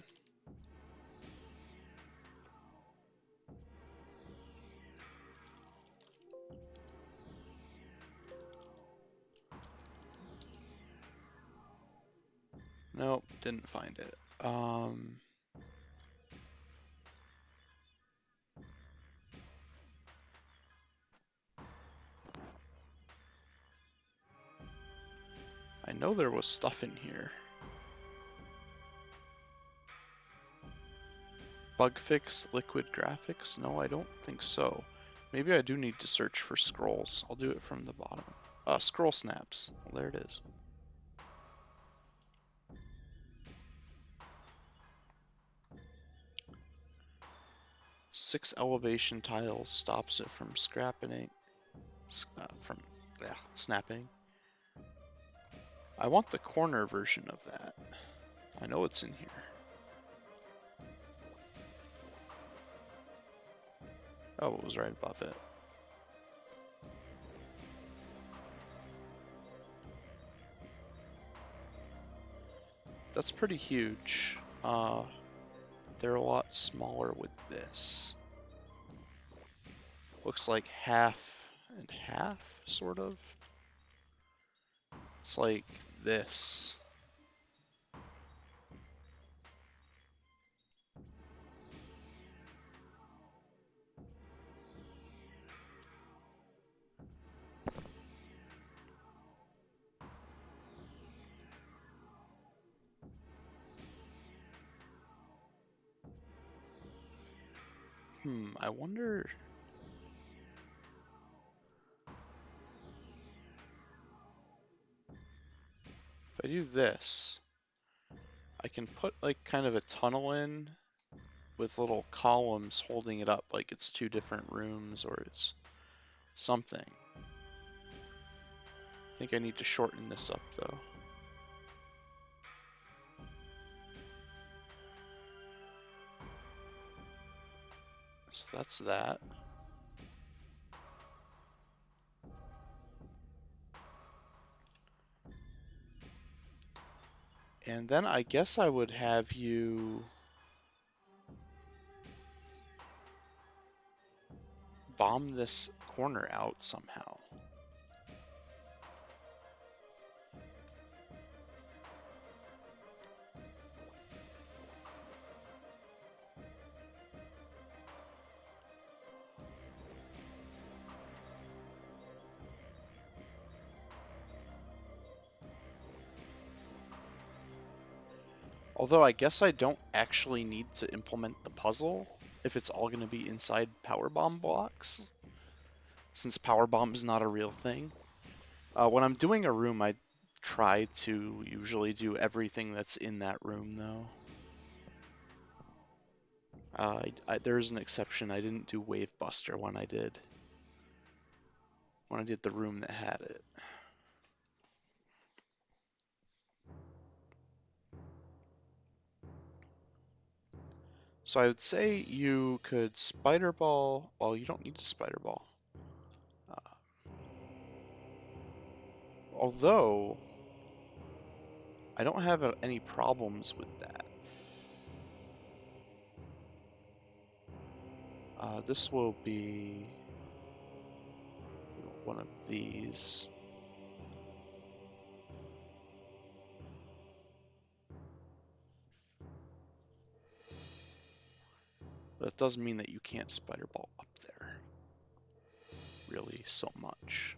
Nope, didn't find it. I know there was stuff in here. Bug fix, liquid graphics? No, I don't think so. Maybe I do need to search for scrolls. I'll do it from the bottom. Scroll snaps. Well, there it is. Six elevation tiles stops it from snapping. I want the corner version of that. I know it's in here. Oh, it was right above it. That's pretty huge. They're a lot smaller with this. Looks like half and half, sort of. It's like this. I wonder... If I do this, I can put like kind of a tunnel in with little columns holding it up like it's two different rooms or it's something. I think I need to shorten this up though. So that's that. And then I guess I would have you bomb this corner out somehow. Although I guess I don't actually need to implement the puzzle if it's all going to be inside power bomb blocks, since power bomb is not a real thing. When I'm doing a room, I try to usually do everything that's in that room, though. There's an exception. I didn't do Wave Buster when I did the room that had it. So I would say you could spider ball. Well, you don't need to spider ball. Although I don't have any problems with that. This will be one of these. But it does mean that you can't spider ball up there really so much.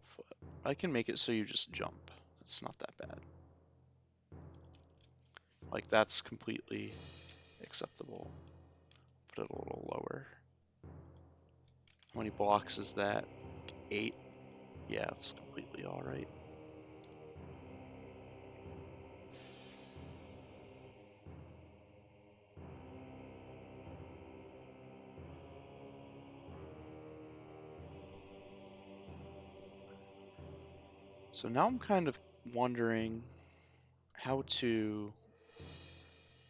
Foot. I can make it so you just jump. It's not that bad. Like, that's completely acceptable. Put it a little lower. How many blocks is that? 8? Yeah, it's completely alright. So now I'm kind of wondering how to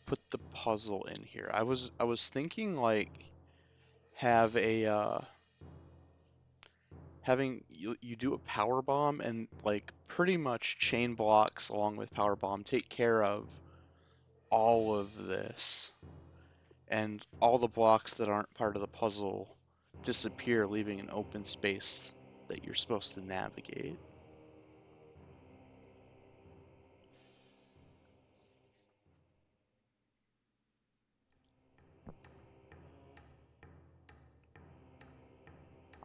put the puzzle in here. I was thinking like have a having you do a power bomb and like pretty much chain blocks along with power bomb take care of all of this, and all the blocks that aren't part of the puzzle disappear, leaving an open space that you're supposed to navigate.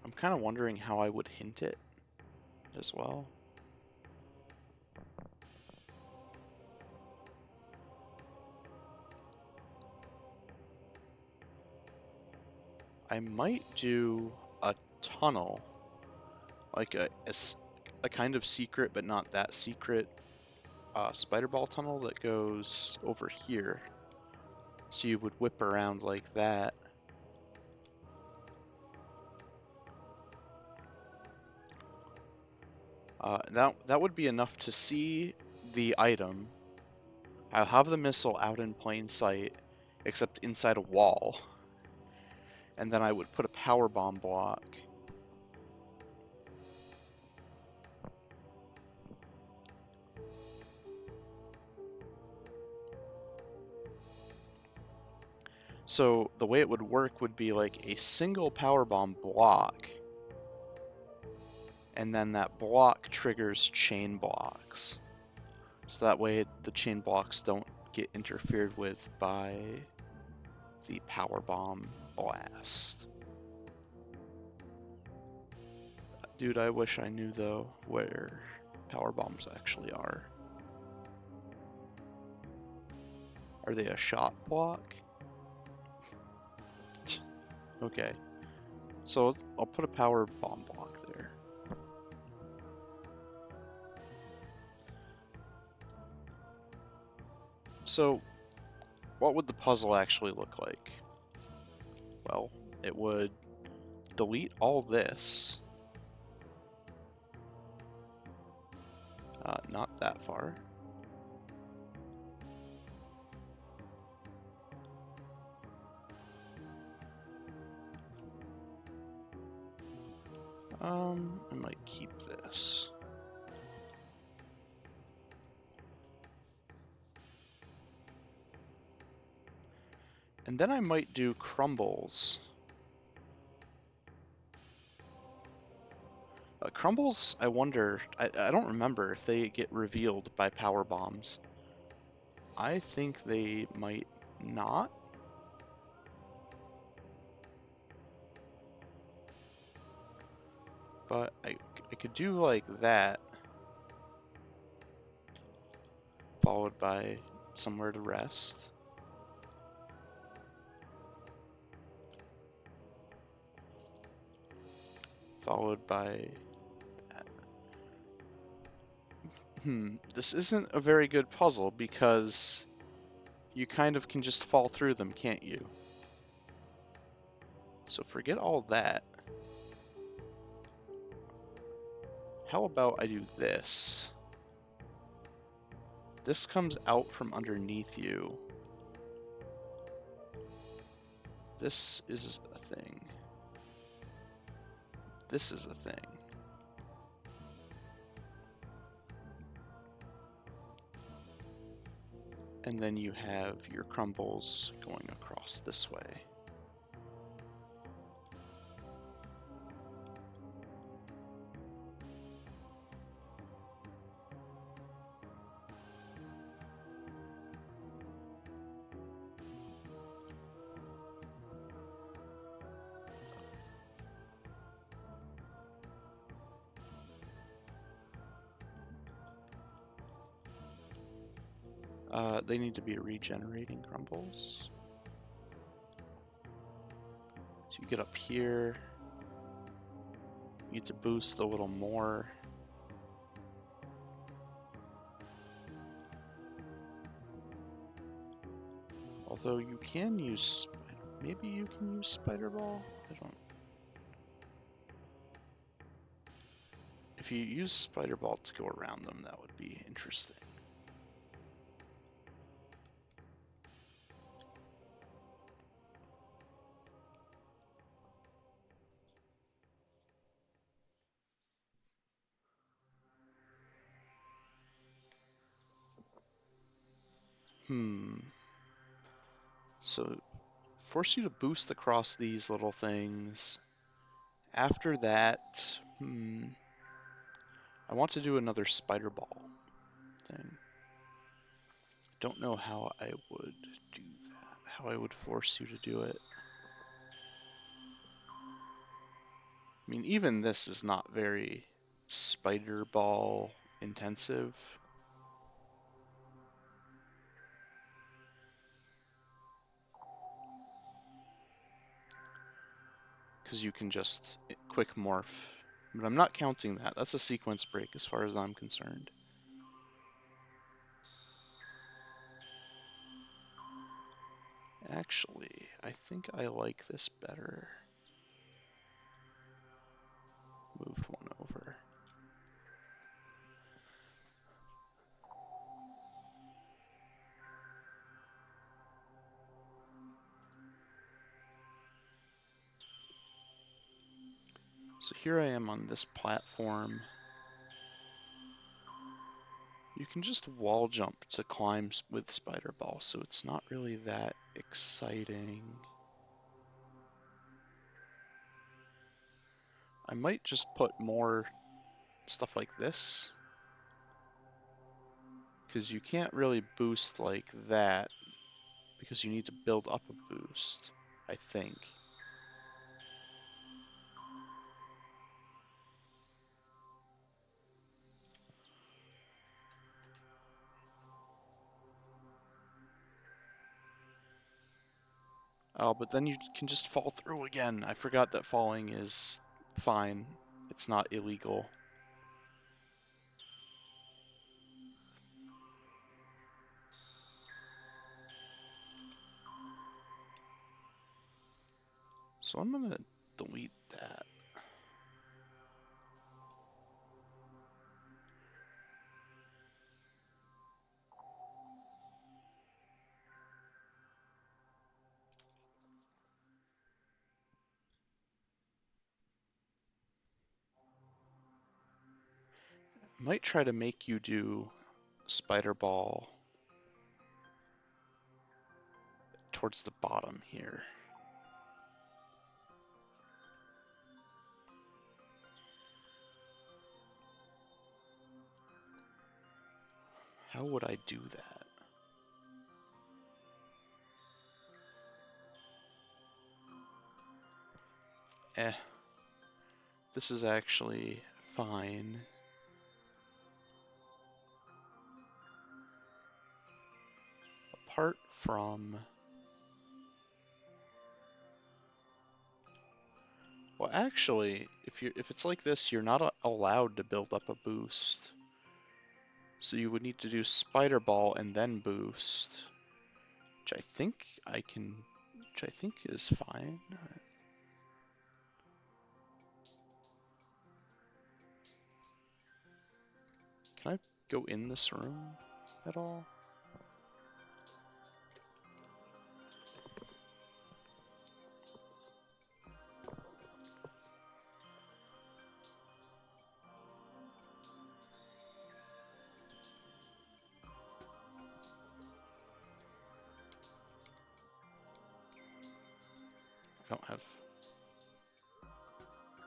I'm kind of wondering how I would hint it as well. I might do a tunnel, like a kind of secret but not that secret spider ball tunnel that goes over here. So you would whip around like that. That would be enough to see the item. I'll have the missile out in plain sight, except inside a wall. And then I would put a power bomb block. So the way it would work would be like a single power bomb block, and then that block triggers chain blocks. So that way the chain blocks don't get interfered with by the power bomb blast. Dude, I wish I knew though where power bombs actually are. Are they a shot block? Okay. So I'll put a power bomb block there. So what would the puzzle actually look like? Well, it would delete all this. Not that far. I might keep this. And then I might do crumbles. Crumbles, I wonder, I don't remember if they get revealed by power bombs. I think they might not. But I could do like that, followed by somewhere to rest. Followed by that. This isn't a very good puzzle because you kind of can just fall through them, can't you? So forget all that. How about I do this? This comes out from underneath you. This is a thing. This is a thing. And then you have your crumbles going across this way. They need to be regenerating crumbles. So you get up here, you need to boost a little more. Although you can use, maybe you can use Spider Ball? I don't. If you use Spider Ball to go around them, that would be interesting. So force you to boost across these little things. After that, I want to do another Spider Ball thing. Don't know how I would do that, how I would force you to do it. I mean, even this is not very Spider Ball intensive. Because you can just quick morph. But I'm not counting that. That's a sequence break as far as I'm concerned. Actually, I think I like this better. Moved one over. So here I am on this platform. You can just wall jump to climb with Spider Ball, so it's not really that exciting. I might just put more stuff like this, because you can't really boost like that, because you need to build up a boost, I think. Oh, but then you can just fall through again. I forgot that falling is fine. It's not illegal. So I'm gonna delete that. Might try to make you do Spider Ball towards the bottom here. How would I do that? This is actually fine. Apart from... Well, actually, if it's like this, you're not allowed to build up a boost. So you would need to do Spider Ball and then boost, which I think which I think is fine. Can I go in this room at all?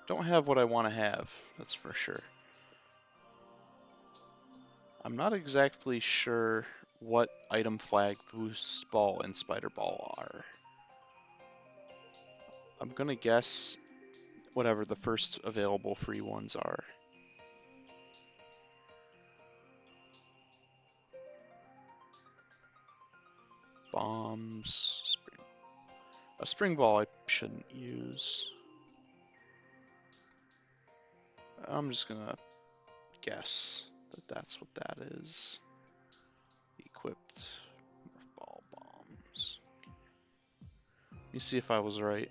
don't have what I want to have, that's for sure. I'm not exactly sure what item flag Boost Ball and Spider Ball are. I'm gonna guess whatever the first available free ones are. Bombs, a spring ball I shouldn't use. I'm just gonna guess that that's what that is. Equipped ball bombs. Let me see if I was right.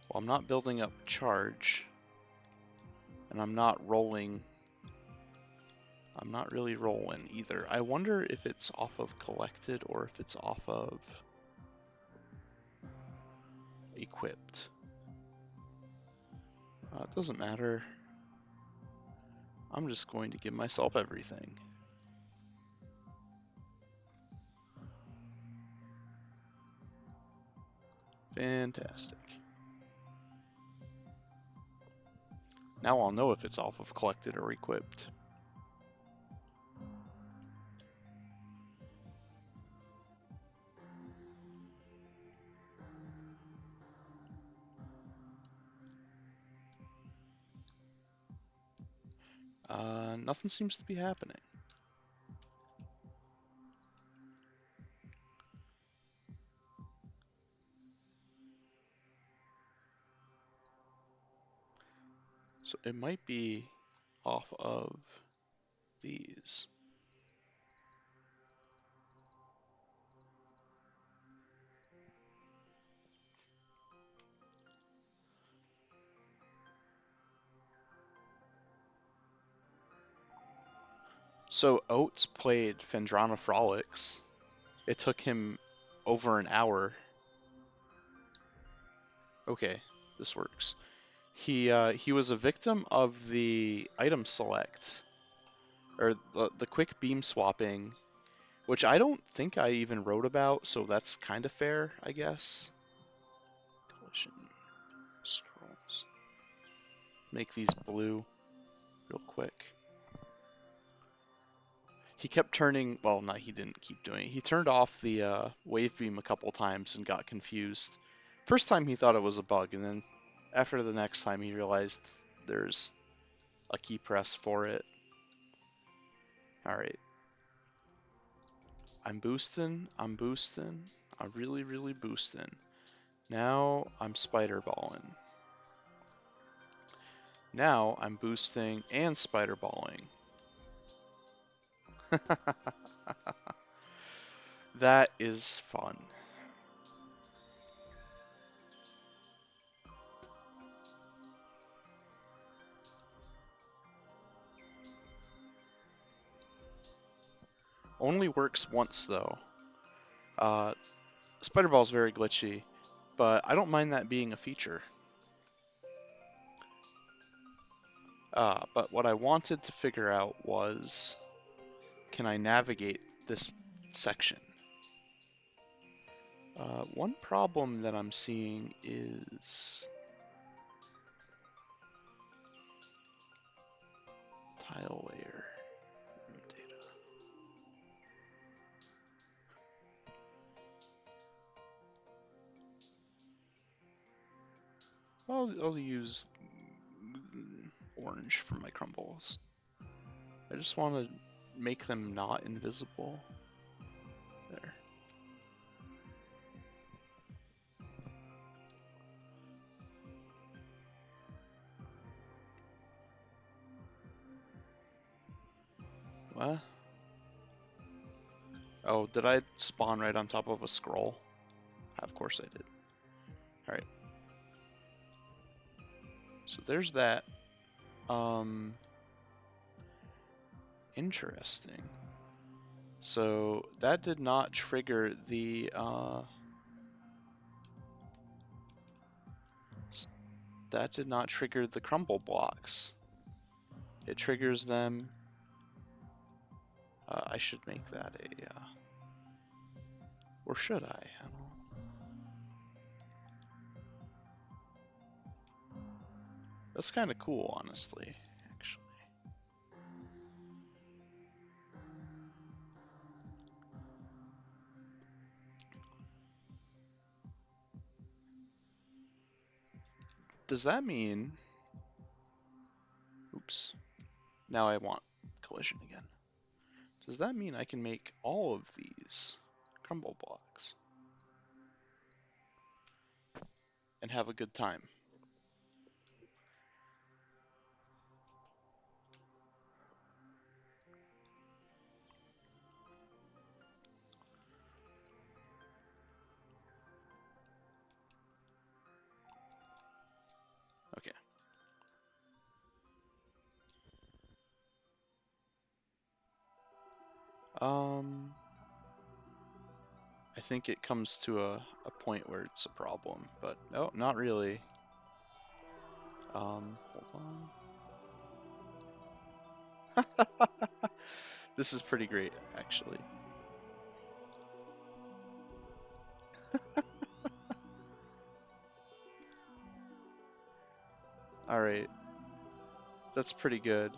Well, I'm not building up charge, and I'm not rolling. I'm not really rolling either. I wonder if it's off of collected or if it's off of equipped. It doesn't matter. I'm just going to give myself everything. Fantastic. Now I'll know if it's off of collected or equipped. Nothing seems to be happening. So it might be off of these. So Oates played Phendrana Frolics. It took him over an hour. Okay, this works. He was a victim of the item select, or the quick beam swapping, which I don't think I even wrote about, so that's kind of fair, I guess. Collision scrolls. Make these blue real quick. He kept turning, well, no, he didn't keep doing it. He turned off the wave beam a couple times and got confused. First time he thought it was a bug, and then after the next time he realized there's a key press for it. Alright. I'm boosting, I'm really, really boosting. Now I'm spider balling. Now I'm boosting and spider balling. That is fun. Only works once though. Spider Ball's very glitchy, but I don't mind that being a feature. But what I wanted to figure out was, can I navigate this section? One problem that I'm seeing is tile layer data. I'll use orange for my crumbles. I just want to make them not invisible. There. What? Oh, did I spawn right on top of a scroll? Of course I did. Alright. So there's that. Interesting. So that did not trigger the that did not trigger the crumble blocks. It triggers them. I should make that a... or should I? I don't know. That's kind of cool, honestly, actually. Does that mean... Oops. Now I want collision again. Does that mean I can make all of these crumble blocks and have a good time? Okay. I think it comes to a point where it's a problem, but no, not really. Hold on. This is pretty great, actually. Alright. That's pretty good.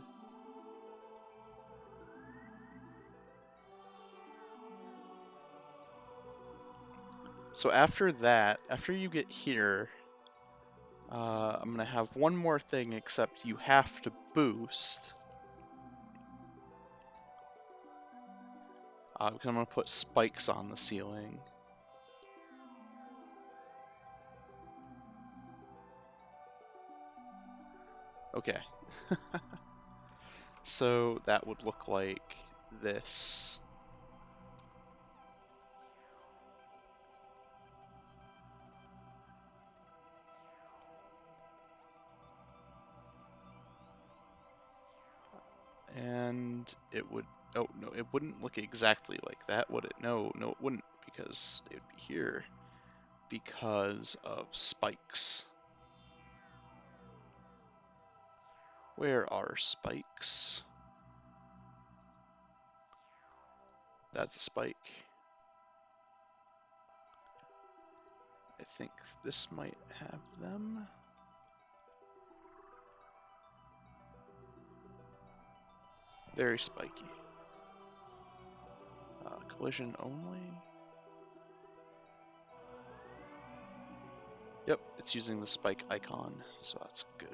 So after that, after you get here, I'm gonna have one more thing, except you have to boost. Because I'm gonna put spikes on the ceiling. Okay. So that would look like this. And it would, oh no, it wouldn't look exactly like that, would it? No, no, it wouldn't, because they would be here because of spikes. Where are spikes? That's a spike. I think this might have them. Very spiky. Collision only. Yep, it's using the spike icon, so that's good.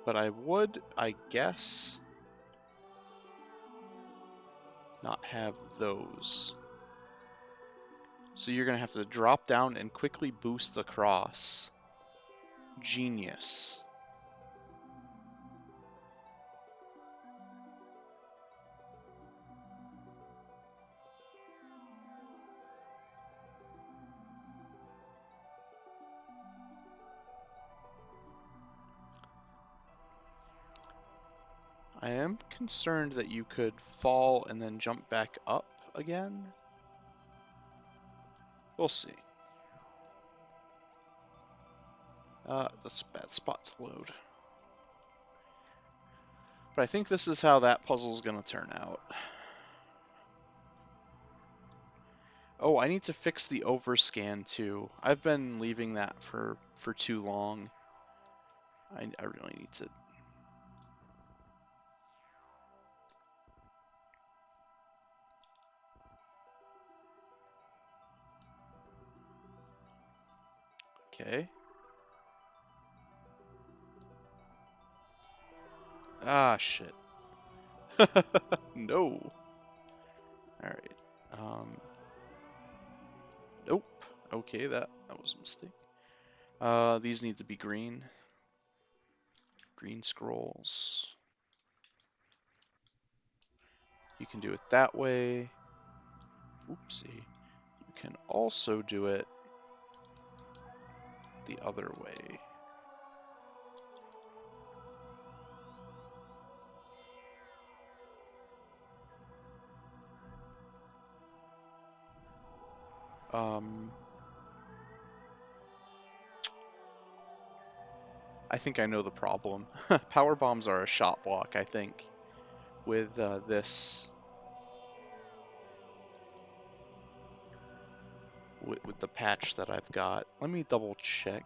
But I would, I guess, not have those. So you're gonna have to drop down and quickly boost across. Genius. I am concerned that you could fall and then jump back up again. We'll see. That's a bad spot to load. But I think this is how that puzzle's gonna turn out. Oh, I need to fix the overscan too. I've been leaving that for too long. I really need to. Okay. Ah, shit. No. Alright. Nope. Okay, that was a mistake. These need to be green. Green scrolls. You can do it that way. Oopsie. You can also do it the other way. I think I know the problem. Power bombs are a shot block, I think, with this, with the patch that I've got. Let me double check.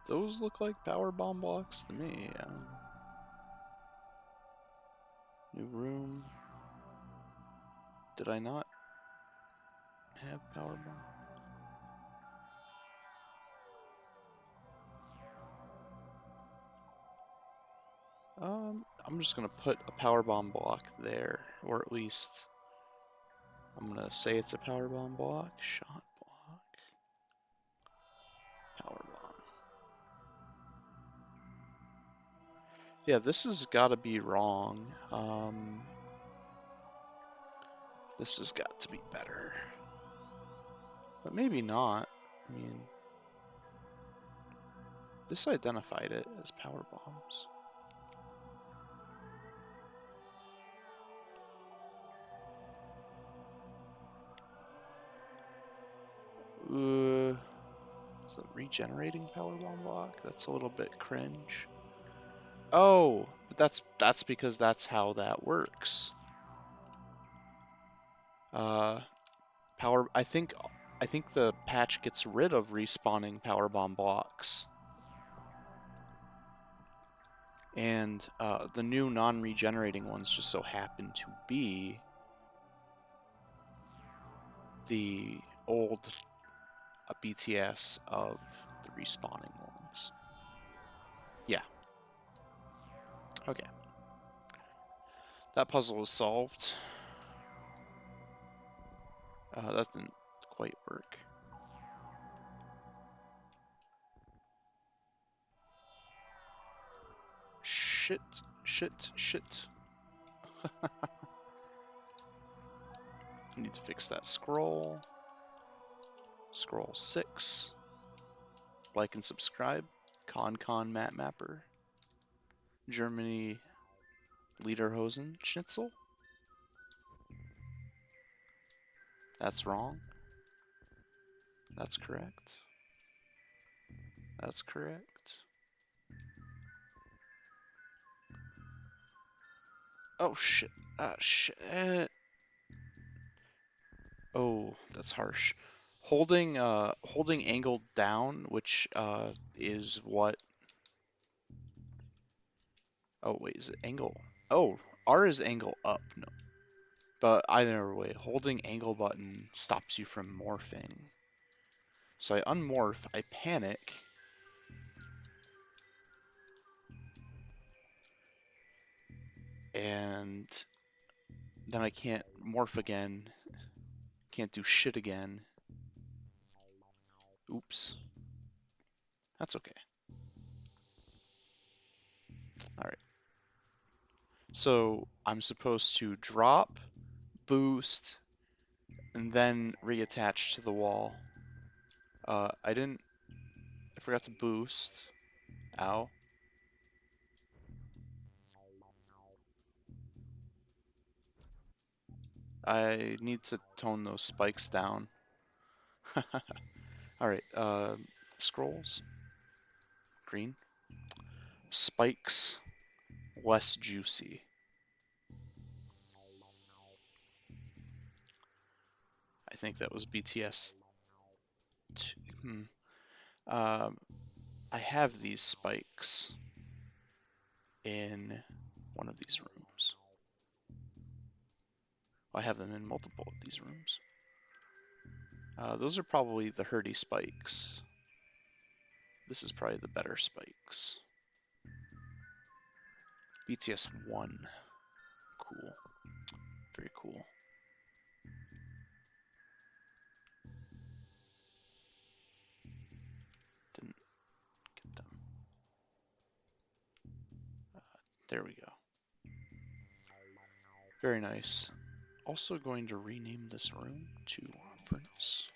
Those look like power bomb blocks to me. New room. Did I not have power bomb? I'm just gonna put a power bomb block there, or at least I'm gonna say it's a power bomb block. Shot block. Power bomb. Yeah, this has got to be wrong. This has got to be better. But maybe not. I mean, this identified it as power bombs. Is it regenerating power bomb block? That's a little bit cringe. Oh, but that's because that's how that works. I think the patch gets rid of respawning power bomb blocks. And the new non-regenerating ones just so happen to be the old BTS of the respawning ones. Yeah. Okay. That puzzle is solved. That didn't quite work. Shit, shit, shit. I need to fix that scroll. Scroll 6. Like and subscribe. Con Matt Mapper. Germany Lederhosen Schnitzel. That's wrong. That's correct. That's correct. Oh shit. Ah shit. Oh, that's harsh. Holding angle down, which is what. Oh wait, is it angle? Oh, R is angle up. No, but either way, holding angle button stops you from morphing. So I unmorph, I panic, and then I can't morph again. Can't do shit again. Oops. That's okay. Alright. So I'm supposed to drop, boost, and then reattach to the wall. I forgot to boost. Ow. I need to tone those spikes down. Alright, scrolls. Green. Spikes. Less juicy. I think that was BTS. I have these spikes in one of these rooms. I have them in multiple of these rooms. Those are probably the Hurdy spikes. This is probably the better spikes. BTS 1. Cool. Very cool. Didn't get them. There we go. Very nice. Also going to rename this room to Furnace.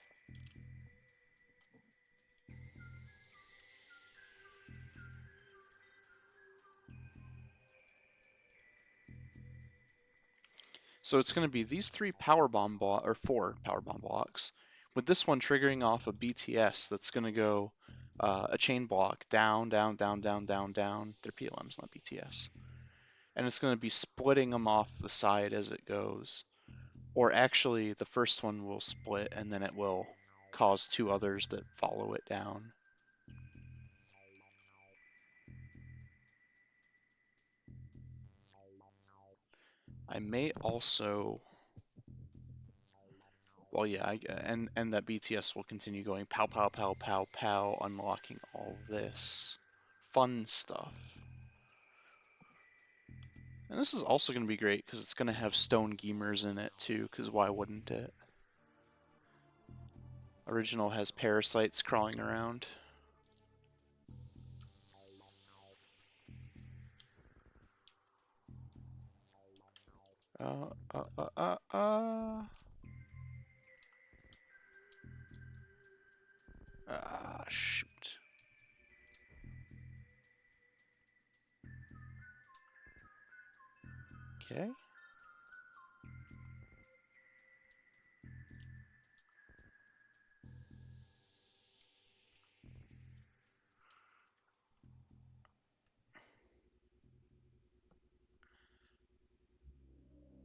So it's going to be these three power bomb or four power bomb blocks, with this one triggering off a BTS that's going to go a chain block down, down, down, down, down, down. They're PLMs, not BTS. And it's going to be splitting them off the side as it goes. Or actually, the first one will split and then it will cause two others that follow it down. I may also, well, yeah, and that BTS will continue going pow, pow, pow, pow, pow, unlocking all this fun stuff. And this is also going to be great because it's going to have stone gamers in it too, because why wouldn't it? Original has parasites crawling around. Shoot. Okay.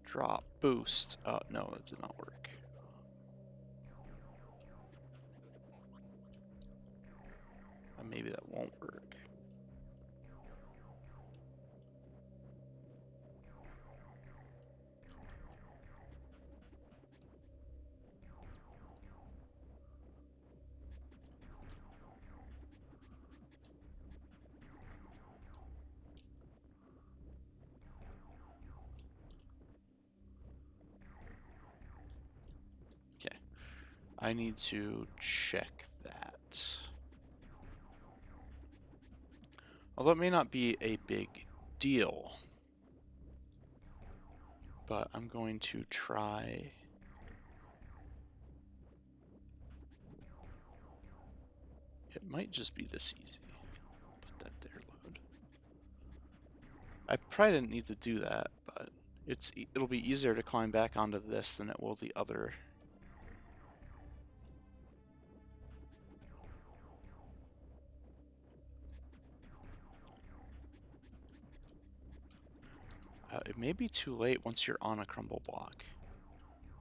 Drop, boost. Oh, no, that did not work. Maybe that won't work. Okay. I need to check that. Although it may not be a big deal, but I'm going to try. It might just be this easy. Put that there, load. I probably didn't need to do that, but it'll be easier to climb back onto this than it will the other. It may be too late once you're on a crumble block.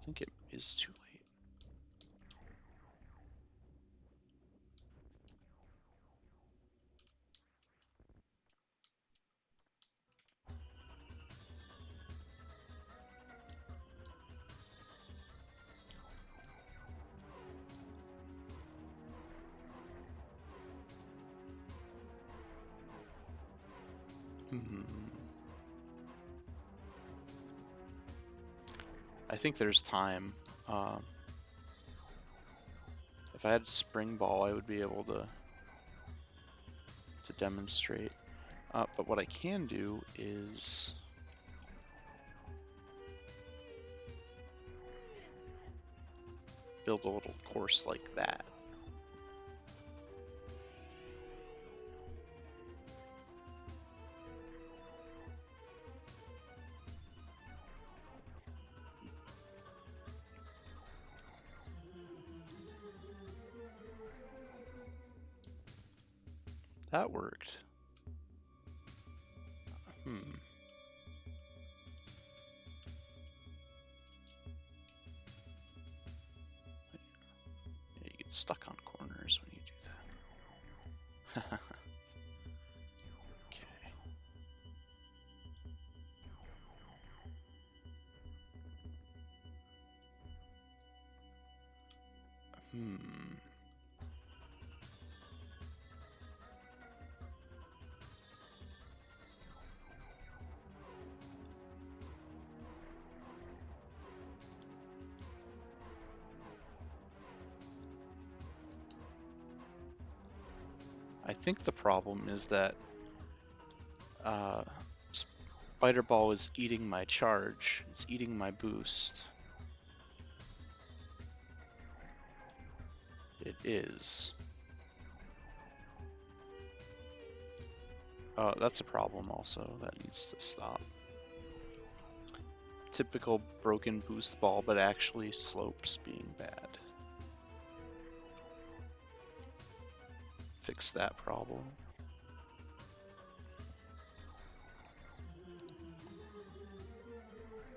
I think it is too late. I think there's time. If I had spring ball, I would be able to demonstrate. But what I can do is build a little course like that. That worked. Yeah, you get stuck on corners when you do that. Okay. I think the problem is that Spider Ball is eating my charge. It's eating my boost. It is. That's a problem also. That needs to stop. typical broken boost ball, but actually slopes being bad. Fix that problem.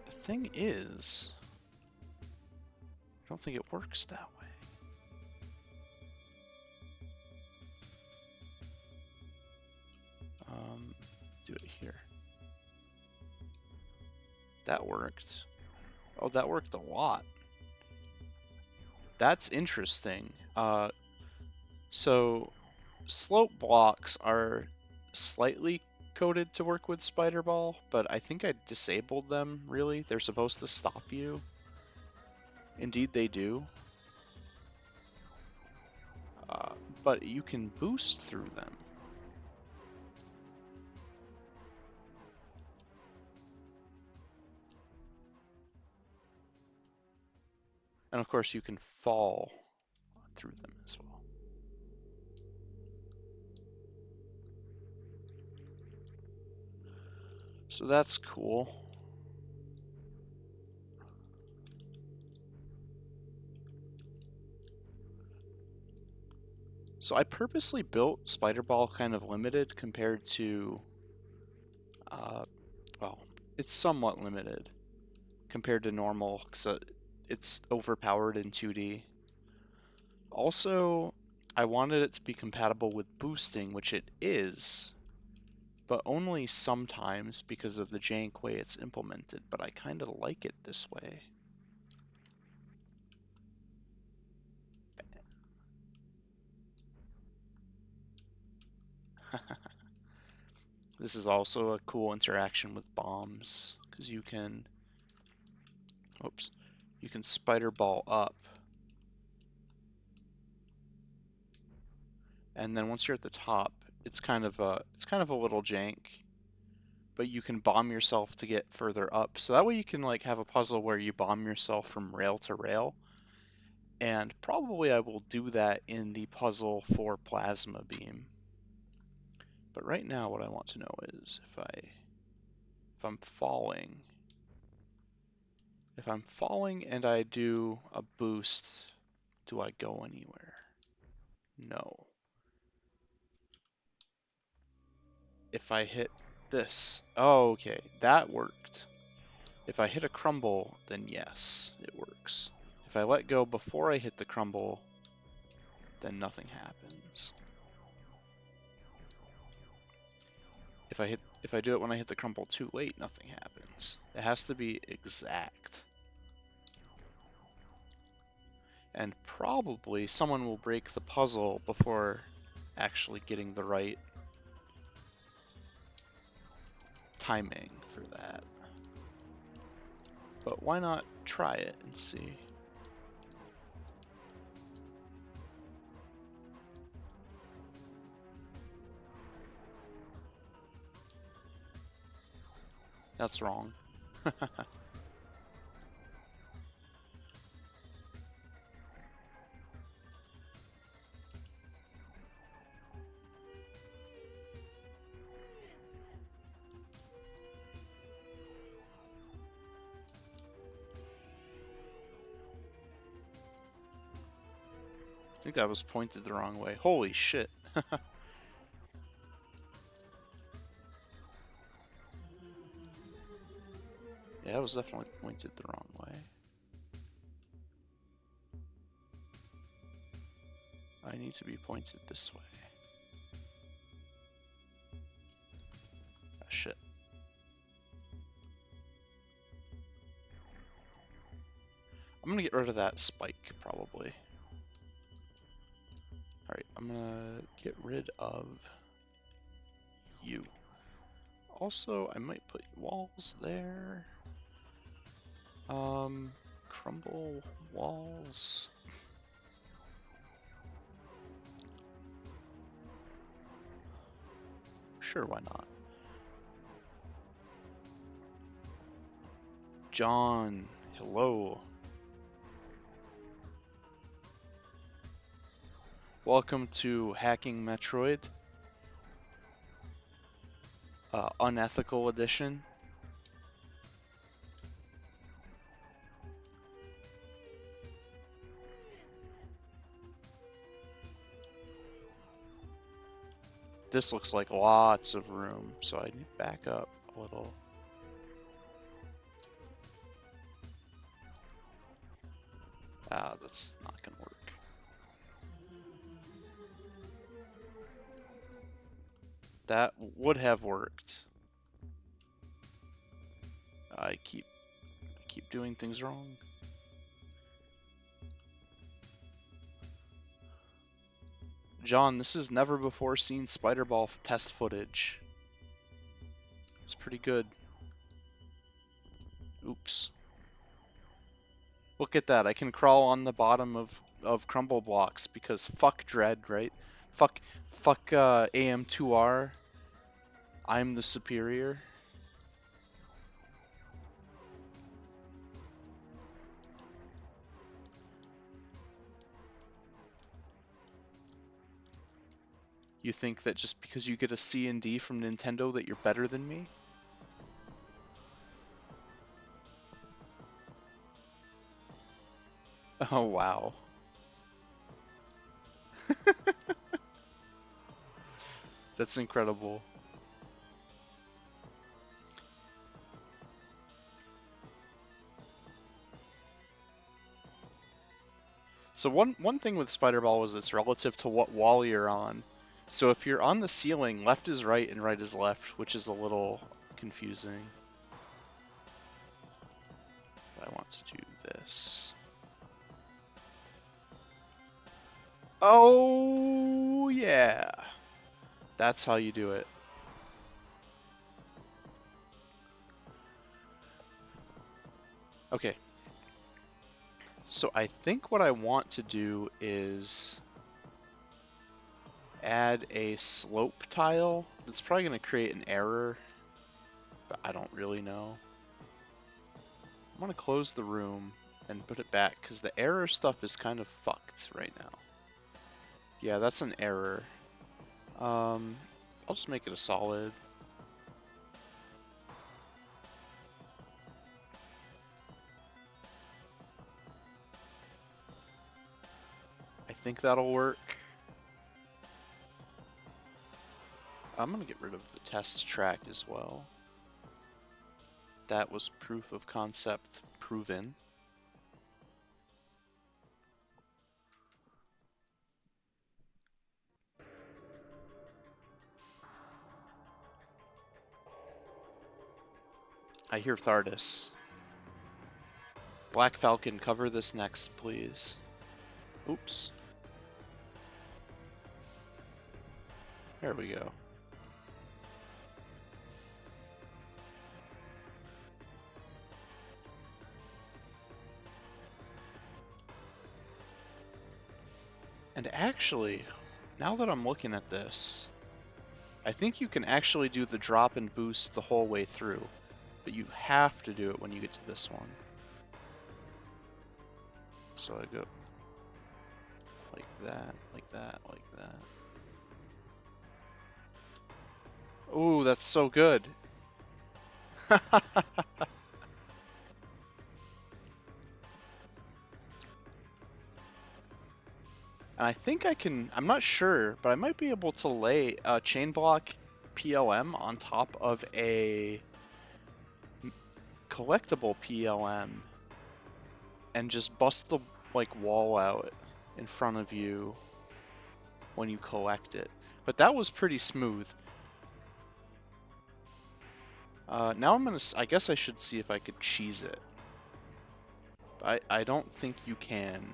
The thing is, I don't think it works that way. Do it here. That worked. Oh, that worked a lot. That's interesting. So slope blocks are slightly coded to work with Spider Ball, but I think I disabled them, really. They're supposed to stop you. Indeed, they do. But you can boost through them. And of course, you can fall through them as well. So that's cool. So I purposely built Spider Ball kind of limited compared to, well, it's somewhat limited compared to normal because it's overpowered in 2D. Also, I wanted it to be compatible with boosting, which it is, but only sometimes because of the jank way it's implemented, but I kind of like it this way. This is also a cool interaction with bombs, because you can, oops, you can spider ball up, and then once you're at the top, it's kind of a little jank, but you can bomb yourself to get further up. So that way you can like have a puzzle where you bomb yourself from rail to rail. And probably I will do that in the puzzle for Plasma Beam. But right now what I want to know is if I'm falling and I do a boost, do I go anywhere? No. If I hit this, oh, okay, that worked. If I hit a crumble, then yes, it works. If I let go before I hit the crumble, then nothing happens. If I do it when I hit the crumble too late, nothing happens. It has to be exact. And probably someone will break the puzzle before actually getting the right timing for that. But why not try it and see? That's wrong. I think that was pointed the wrong way. Holy shit. Yeah, it was definitely pointed the wrong way. I need to be pointed this way. Oh, shit. I'm gonna get rid of that spike, probably. Alright, I'm gonna get rid of you. Also, I might put walls there. Crumble walls. Sure, why not? John, hello. Welcome to Hacking Metroid, Unethical Edition. This looks like lots of room, so I need to back up a little. Ah, that's not gonna work. That would have worked. I keep doing things wrong. John, this is never before seen spider ball test footage. It's pretty good. Oops. Look at that. I can crawl on the bottom of crumble blocks because fuck Dread, right? Fuck AM2R. I'm the superior. You think that just because you get a C and D from Nintendo that you're better than me? Oh, wow. That's incredible. So one thing with Spider Ball is it's relative to what wall you're on. So if you're on the ceiling, left is right and right is left, which is a little confusing. But I want to do this. Oh, yeah. That's how you do it. Okay. So I think what I want to do is add a slope tile. That's probably going to create an error, but I don't really know. I'm going to close the room and put it back because the error stuff is kind of fucked right now. Yeah, that's an error. I'll just make it a solid. I think that'll work. I'm gonna get rid of the test track as well. That was proof of concept proven. I hear Thardus. Black Falcon, cover this next, please. Oops. There we go. And actually, now that I'm looking at this, I think you can actually do the drop and boost the whole way through, but you have to do it when you get to this one. So I go like that, like that, like that. Ooh, that's so good. And I think I can, I'm not sure, but I might be able to lay a chain block PLM on top of a collectible PLM and just bust the wall out in front of you when you collect it. But that was pretty smooth. Now I guess I should see if I could cheese it. I don't think you can.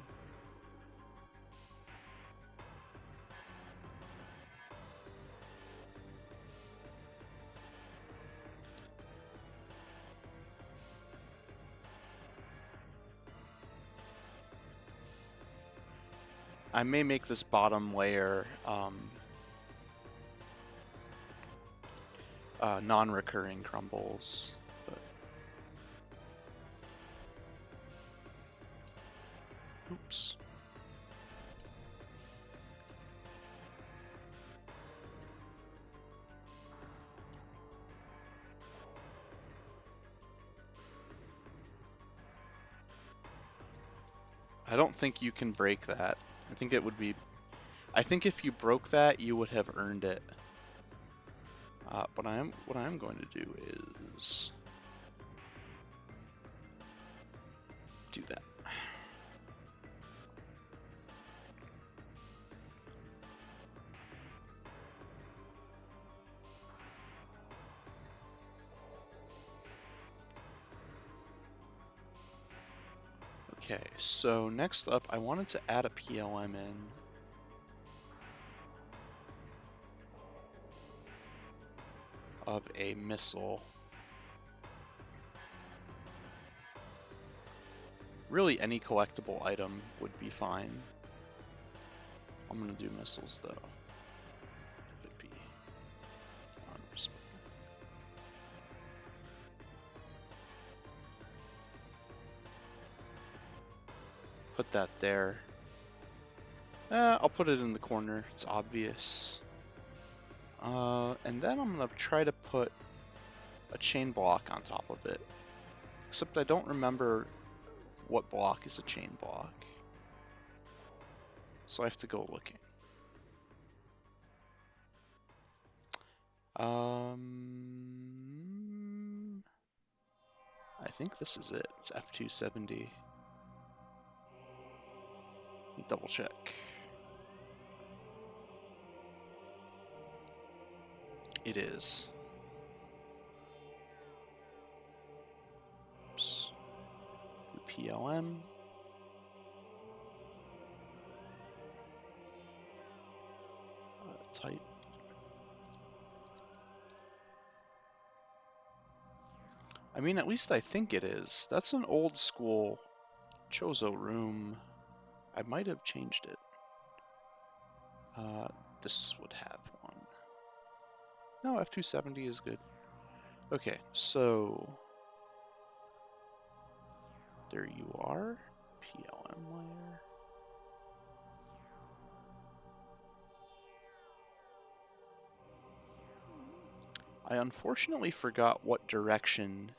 I may make this bottom layer non-recurring crumbles. But... Oops. I don't think you can break that. I think it would be... I think if you broke that, you would have earned it. What I am going to do is do that. Okay, so next up, I wanted to add a PLM in. Of a missile. Really, any collectible item would be fine. I'm gonna do missiles though. If it be unrespectful. Put that there. I'll put it in the corner. It's obvious. And then I'm gonna try to put a chain block on top of it. Except I don't remember what block is a chain block. So I have to go looking. I think this is it. It's F270. Double check. It is. Oops. The PLM. Tight. I mean, at least I think it is. That's an old school Chozo room. I might have changed it. This would have one. No, F270 is good. Okay, so there you are. PLM layer. I unfortunately forgot what direction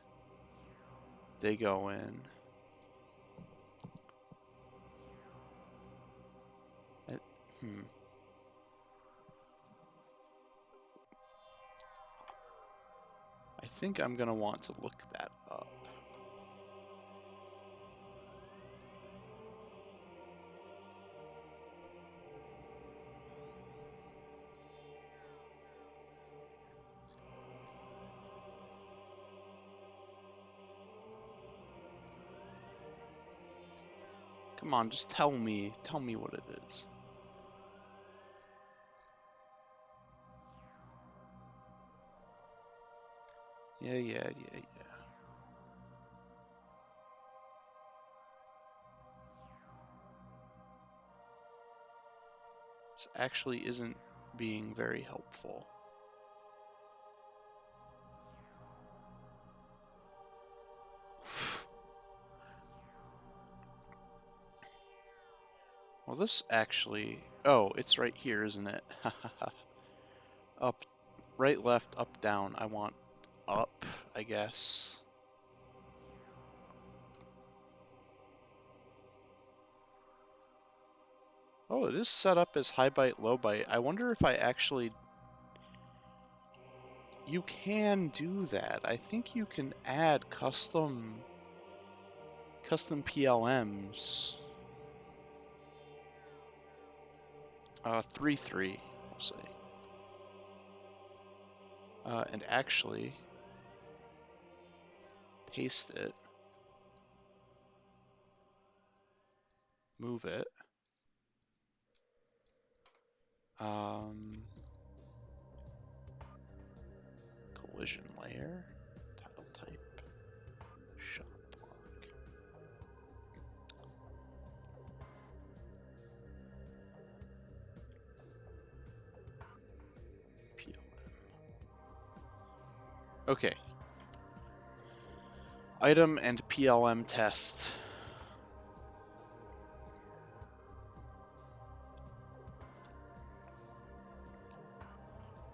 they go in. I think I'm gonna want to look that up. Come on, just tell me what it is. Yeah. This actually isn't being very helpful. Well, this actually... Oh, it's right here, isn't it? Up, right, left, up, down. I want up, I guess. Oh, it is set up as high byte, low byte. I wonder if I actually... You can do that. I think you can add custom PLMs. 3.3, we'll say. And actually paste it, move it. Collision layer, title type, shot block. PLM. Okay. Item and PLM test.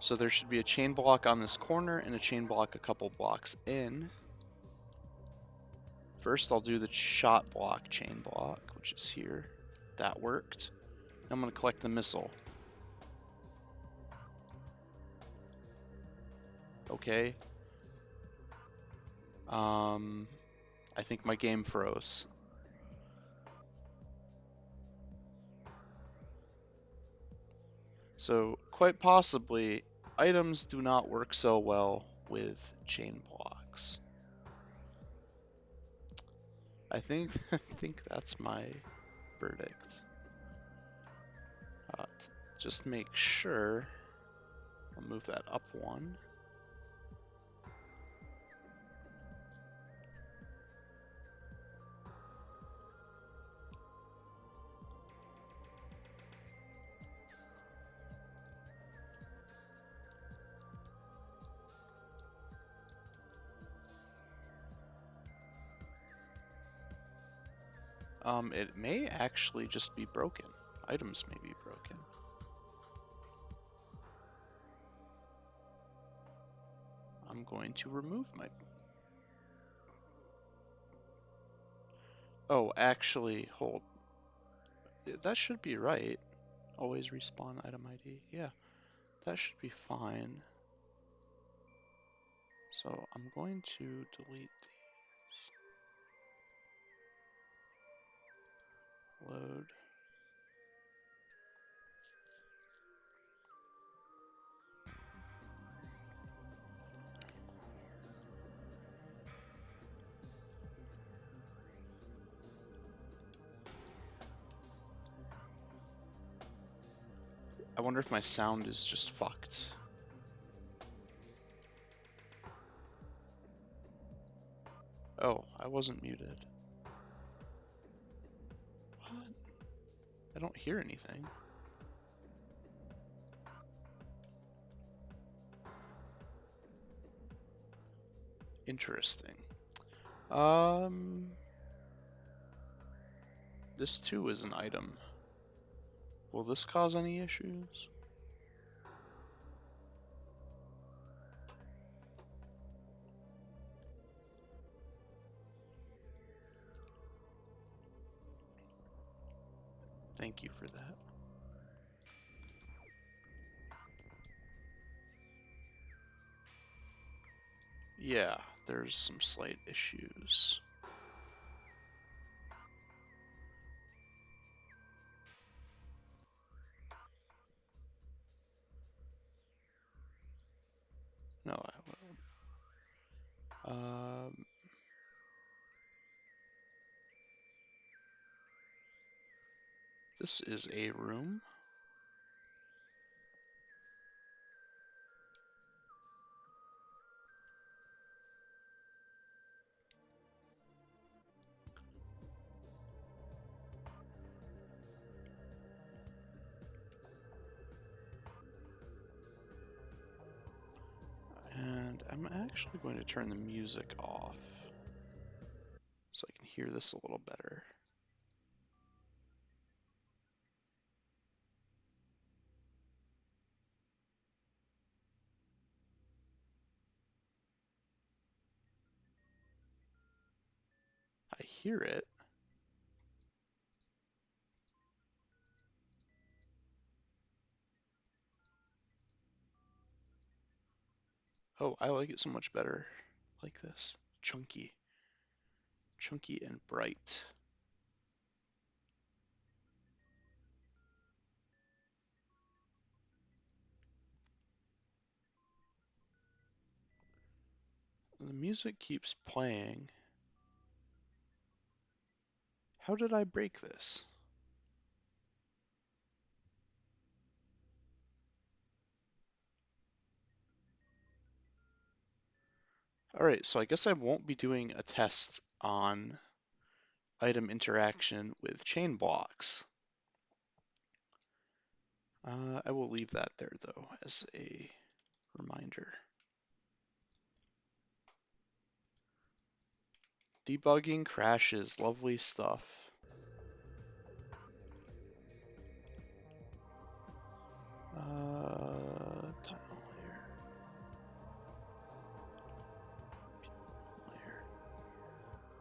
So there should be a chain block on this corner and a chain block a couple blocks in. First, I'll do the shot block chain block, which is here. That worked. I'm going to collect the missile. okay. I think my game froze. So, quite possibly, items do not work so well with chain blocks. I think I think that's my verdict. Just make sure. I'll move that up one. It may actually just be broken. Items may be broken. I'm going to remove my... Oh, actually, hold. That should be right. Always respawn item ID. Yeah, that should be fine. So I'm going to delete these. Load. I wonder if my sound is just fucked. Oh, I wasn't muted. What? I don't hear anything. Interesting. This too is an item. Will this cause any issues? Thank you for that. Yeah, there's some slight issues. No, I will. This is a room. And I'm actually going to turn the music off so I can hear this a little better. I hear it. Oh, I like it so much better like this. Chunky. Chunky and bright. The music keeps playing. How did I break this? Alright, so I guess I won't be doing a test on item interaction with chain blocks. I will leave that there though as a reminder. Debugging crashes, lovely stuff. Tile layer.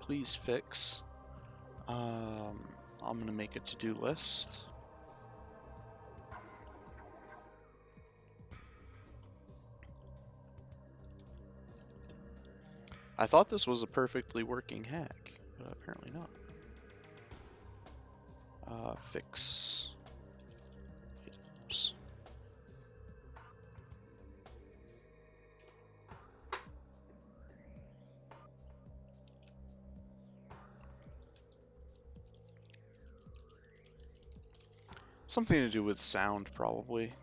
Please fix. I'm gonna make a to-do list. I thought this was a perfectly working hack, but apparently not. Fix items. Something to do with sound, probably.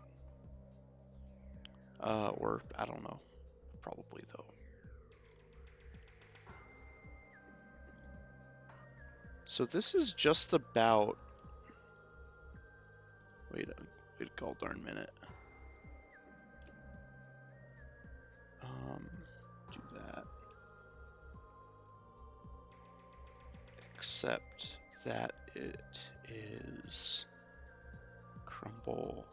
Or, I don't know. Probably, though. So this is just about... Wait a gall darn minute. Do that. Except that it is crumble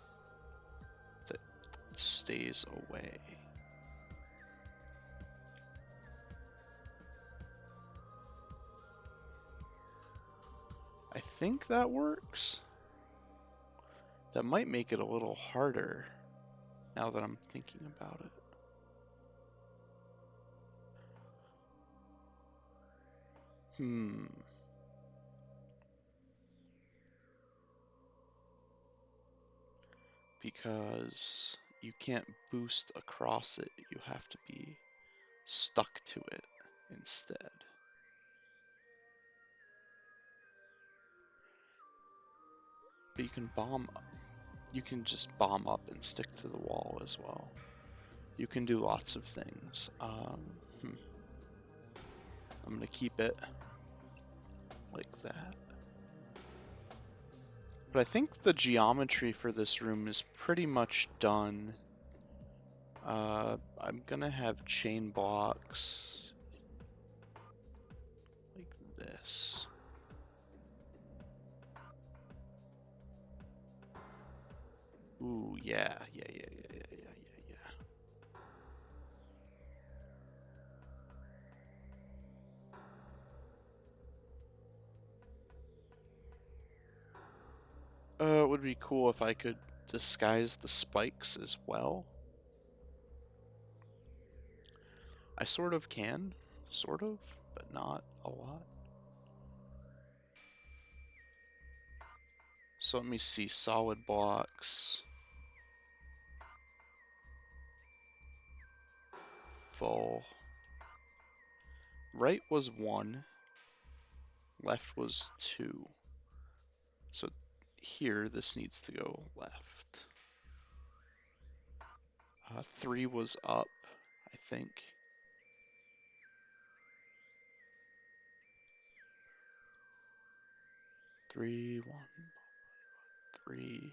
that stays away. I think that works. That might make it a little harder now that I'm thinking about it. Because you can't boost across it, you have to be stuck to it instead. But you can bomb up. You can just bomb up and stick to the wall as well. You can do lots of things. I'm gonna keep it like that. But I think the geometry for this room is pretty much done. I'm gonna have chain blocks like this. Ooh, yeah. It would be cool if I could disguise the spikes as well. I sort of can, but not a lot. So let me see, solid blocks. Full. Right was 1, left was 2. So here, this needs to go left. 3 was up, I think. 3, 1, 3, 2,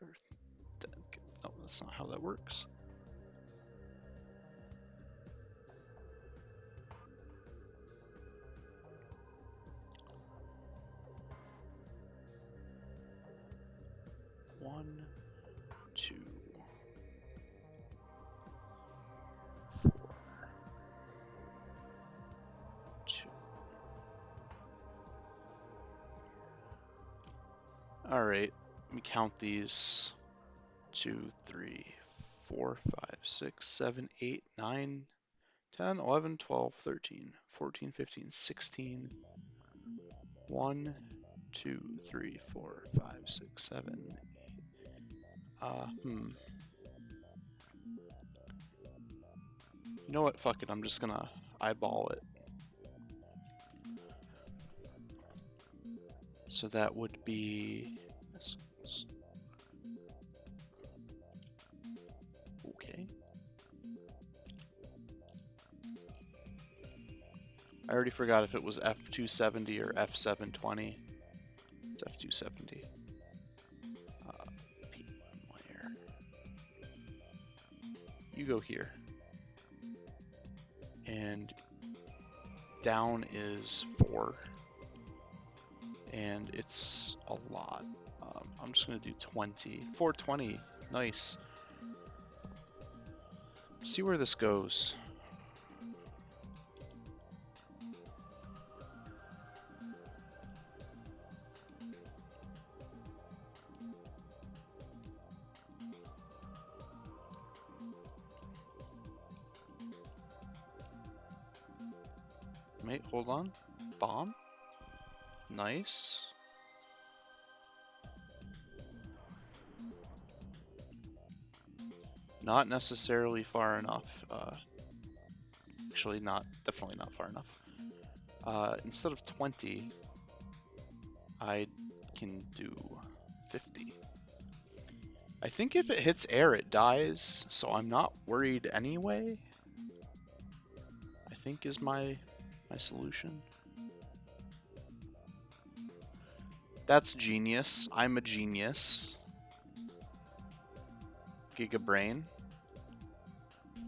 1. No, that's not how that works. One, 2, 4, 2. All right, let me count these. 2, 3, 4, 5, 6, 7, 8, 9, 10, 11, 12, 13, 14, 15, 16. 1, 2, 3, 4, 5, 6, 7, 8. You know what? Fuck it. I'm just gonna eyeball it. So that would be... Okay. I already forgot if it was F270 or F720. It's F270. P1 layer. You go here. And down is 4. And it's a lot. I'm just going to do 20. 420. Nice. See where this goes. Wait, hold on. Bomb? Nice. Not necessarily far enough. Actually, definitely not far enough. Instead of 20, I can do 50. I think if it hits air, it dies, so I'm not worried anyway. I think is my solution. That's genius. I'm a genius. Gigabrain.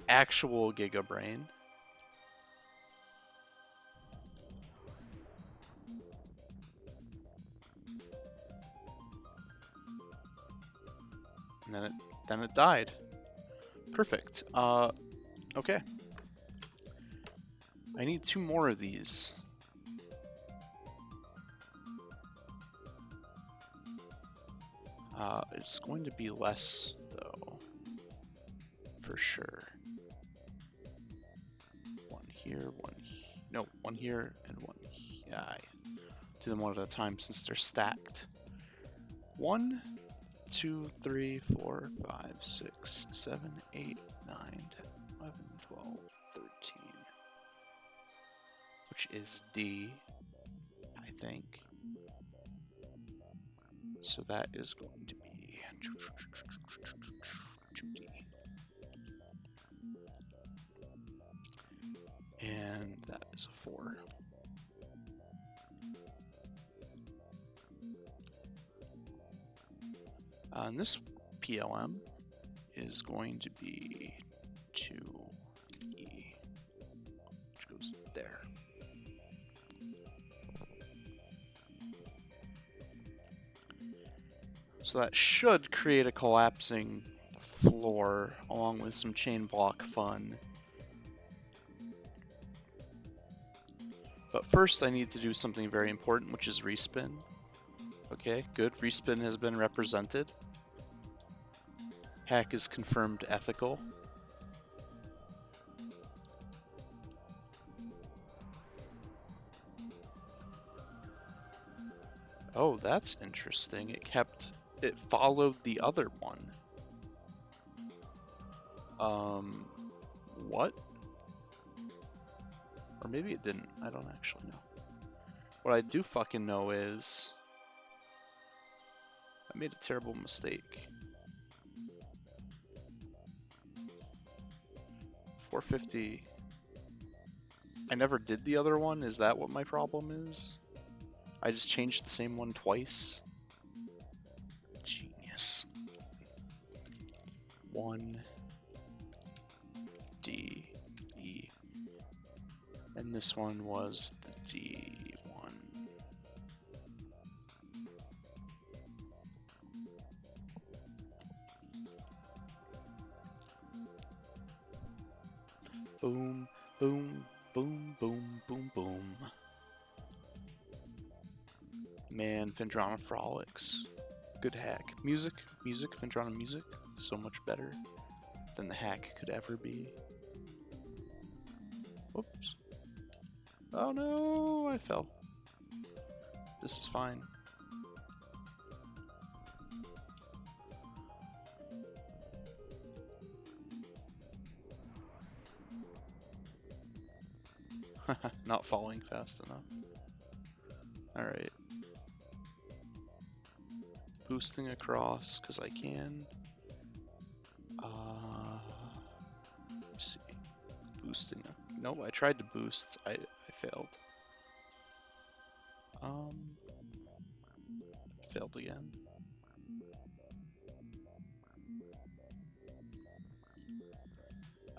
Actual Gigabrain. And then it died. Perfect. Okay. I need 2 more of these. It's going to be less, though, for sure. 1 here, 1 here. No, 1 here and 1 here. Yeah, I do them one at a time since they're stacked. 1, 2, 3, 4, 5, 6, 7, 8, 9, 10, 11, 12, 13. Which is D, I think. So that is going to be 2D. And that is a 4. And this PLM is going to be 2E, which goes there. So that should create a collapsing floor along with some chain block fun. But first I need to do something very important, which is respin. Okay, good. Respin has been represented. Hack is confirmed ethical. Oh, that's interesting. It followed the other one. What? Or maybe it didn't. I don't actually know. What I do fucking know is I made a terrible mistake. 450. I never did the other one. Is that what my problem is? I just changed the same one twice. Genius. 1 D E. And this one was the D1. Boom, boom, boom, boom, boom, boom. Man, Phendrana Frolics. Good hack. Music, Phendrana music, so much better than the hack could ever be. Whoops. Oh no, I fell. This is fine. Not falling fast enough. Alright. Boosting across, because I can. Let's see. Boosting. Nope, I tried to boost. I failed. Failed again.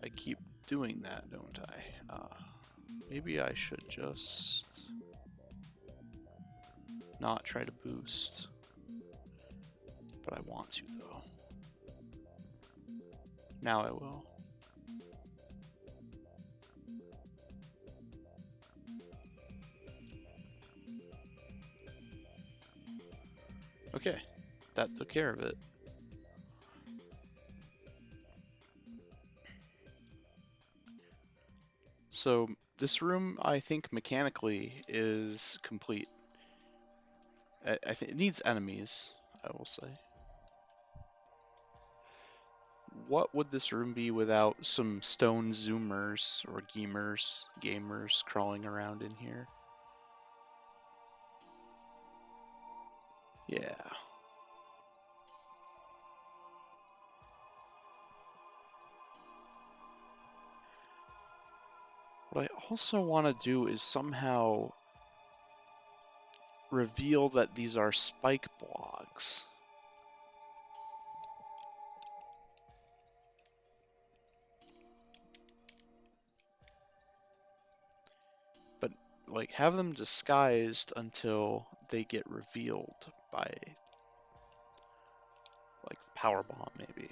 I keep doing that, don't I? Maybe I should just not try to boost. But I want to, though. Now I will. Okay, that took care of it. So This room, I think, mechanically is complete. I think it needs enemies, I will say. What would this room be without some stone zoomers or gamers crawling around in here? Yeah. What I also want to do is somehow reveal that these are spike blocks. But like have them disguised until they get revealed by like the power bomb maybe.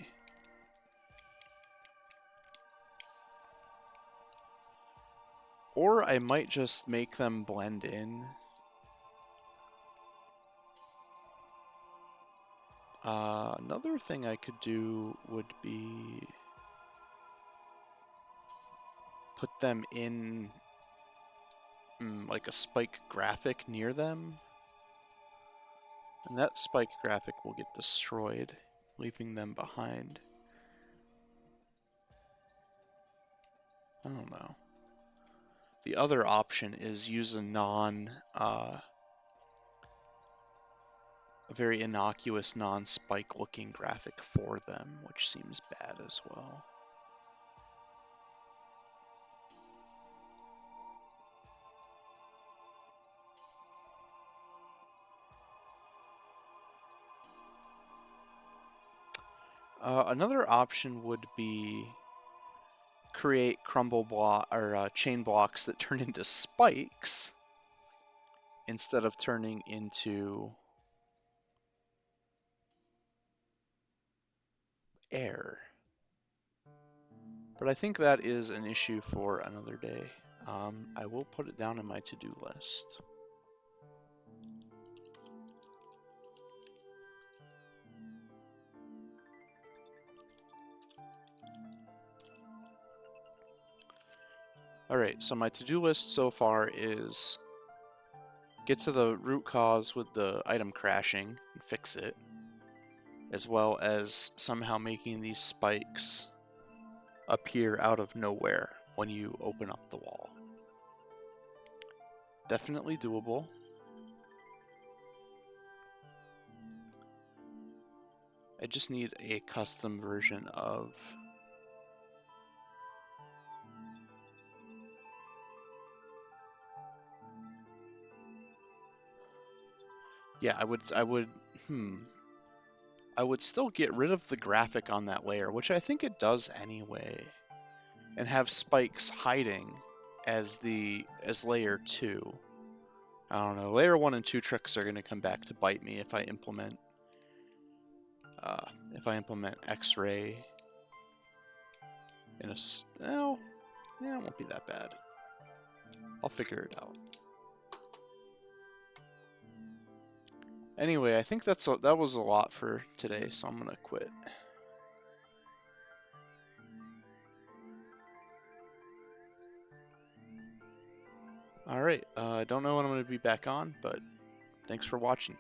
Or I might just make them blend in. Another thing I could do would be put them in like a spike graphic near them. And that spike graphic will get destroyed, leaving them behind. I don't know. The other option is use a very innocuous, non-spike looking graphic for them, which seems bad as well. Another option would be create crumble block or chain blocks that turn into spikes instead of turning into air. But I think that is an issue for another day. I will put it down in my to-do list. Alright, so my to-do list so far is get to the root cause with the item crashing and fix it, as well as somehow making these spikes appear out of nowhere when you open up the wall. Definitely doable. I just need a custom version of yeah, I would still get rid of the graphic on that layer, which I think it does anyway, and have spikes hiding as layer 2. I don't know. Layer 1 and 2 tricks are going to come back to bite me if I implement X-ray in a well, yeah, it won't be that bad. I'll figure it out. Anyway, I think that was a lot for today, so I'm gonna quit. Alright, I don't know when I'm gonna be back on, but thanks for watching.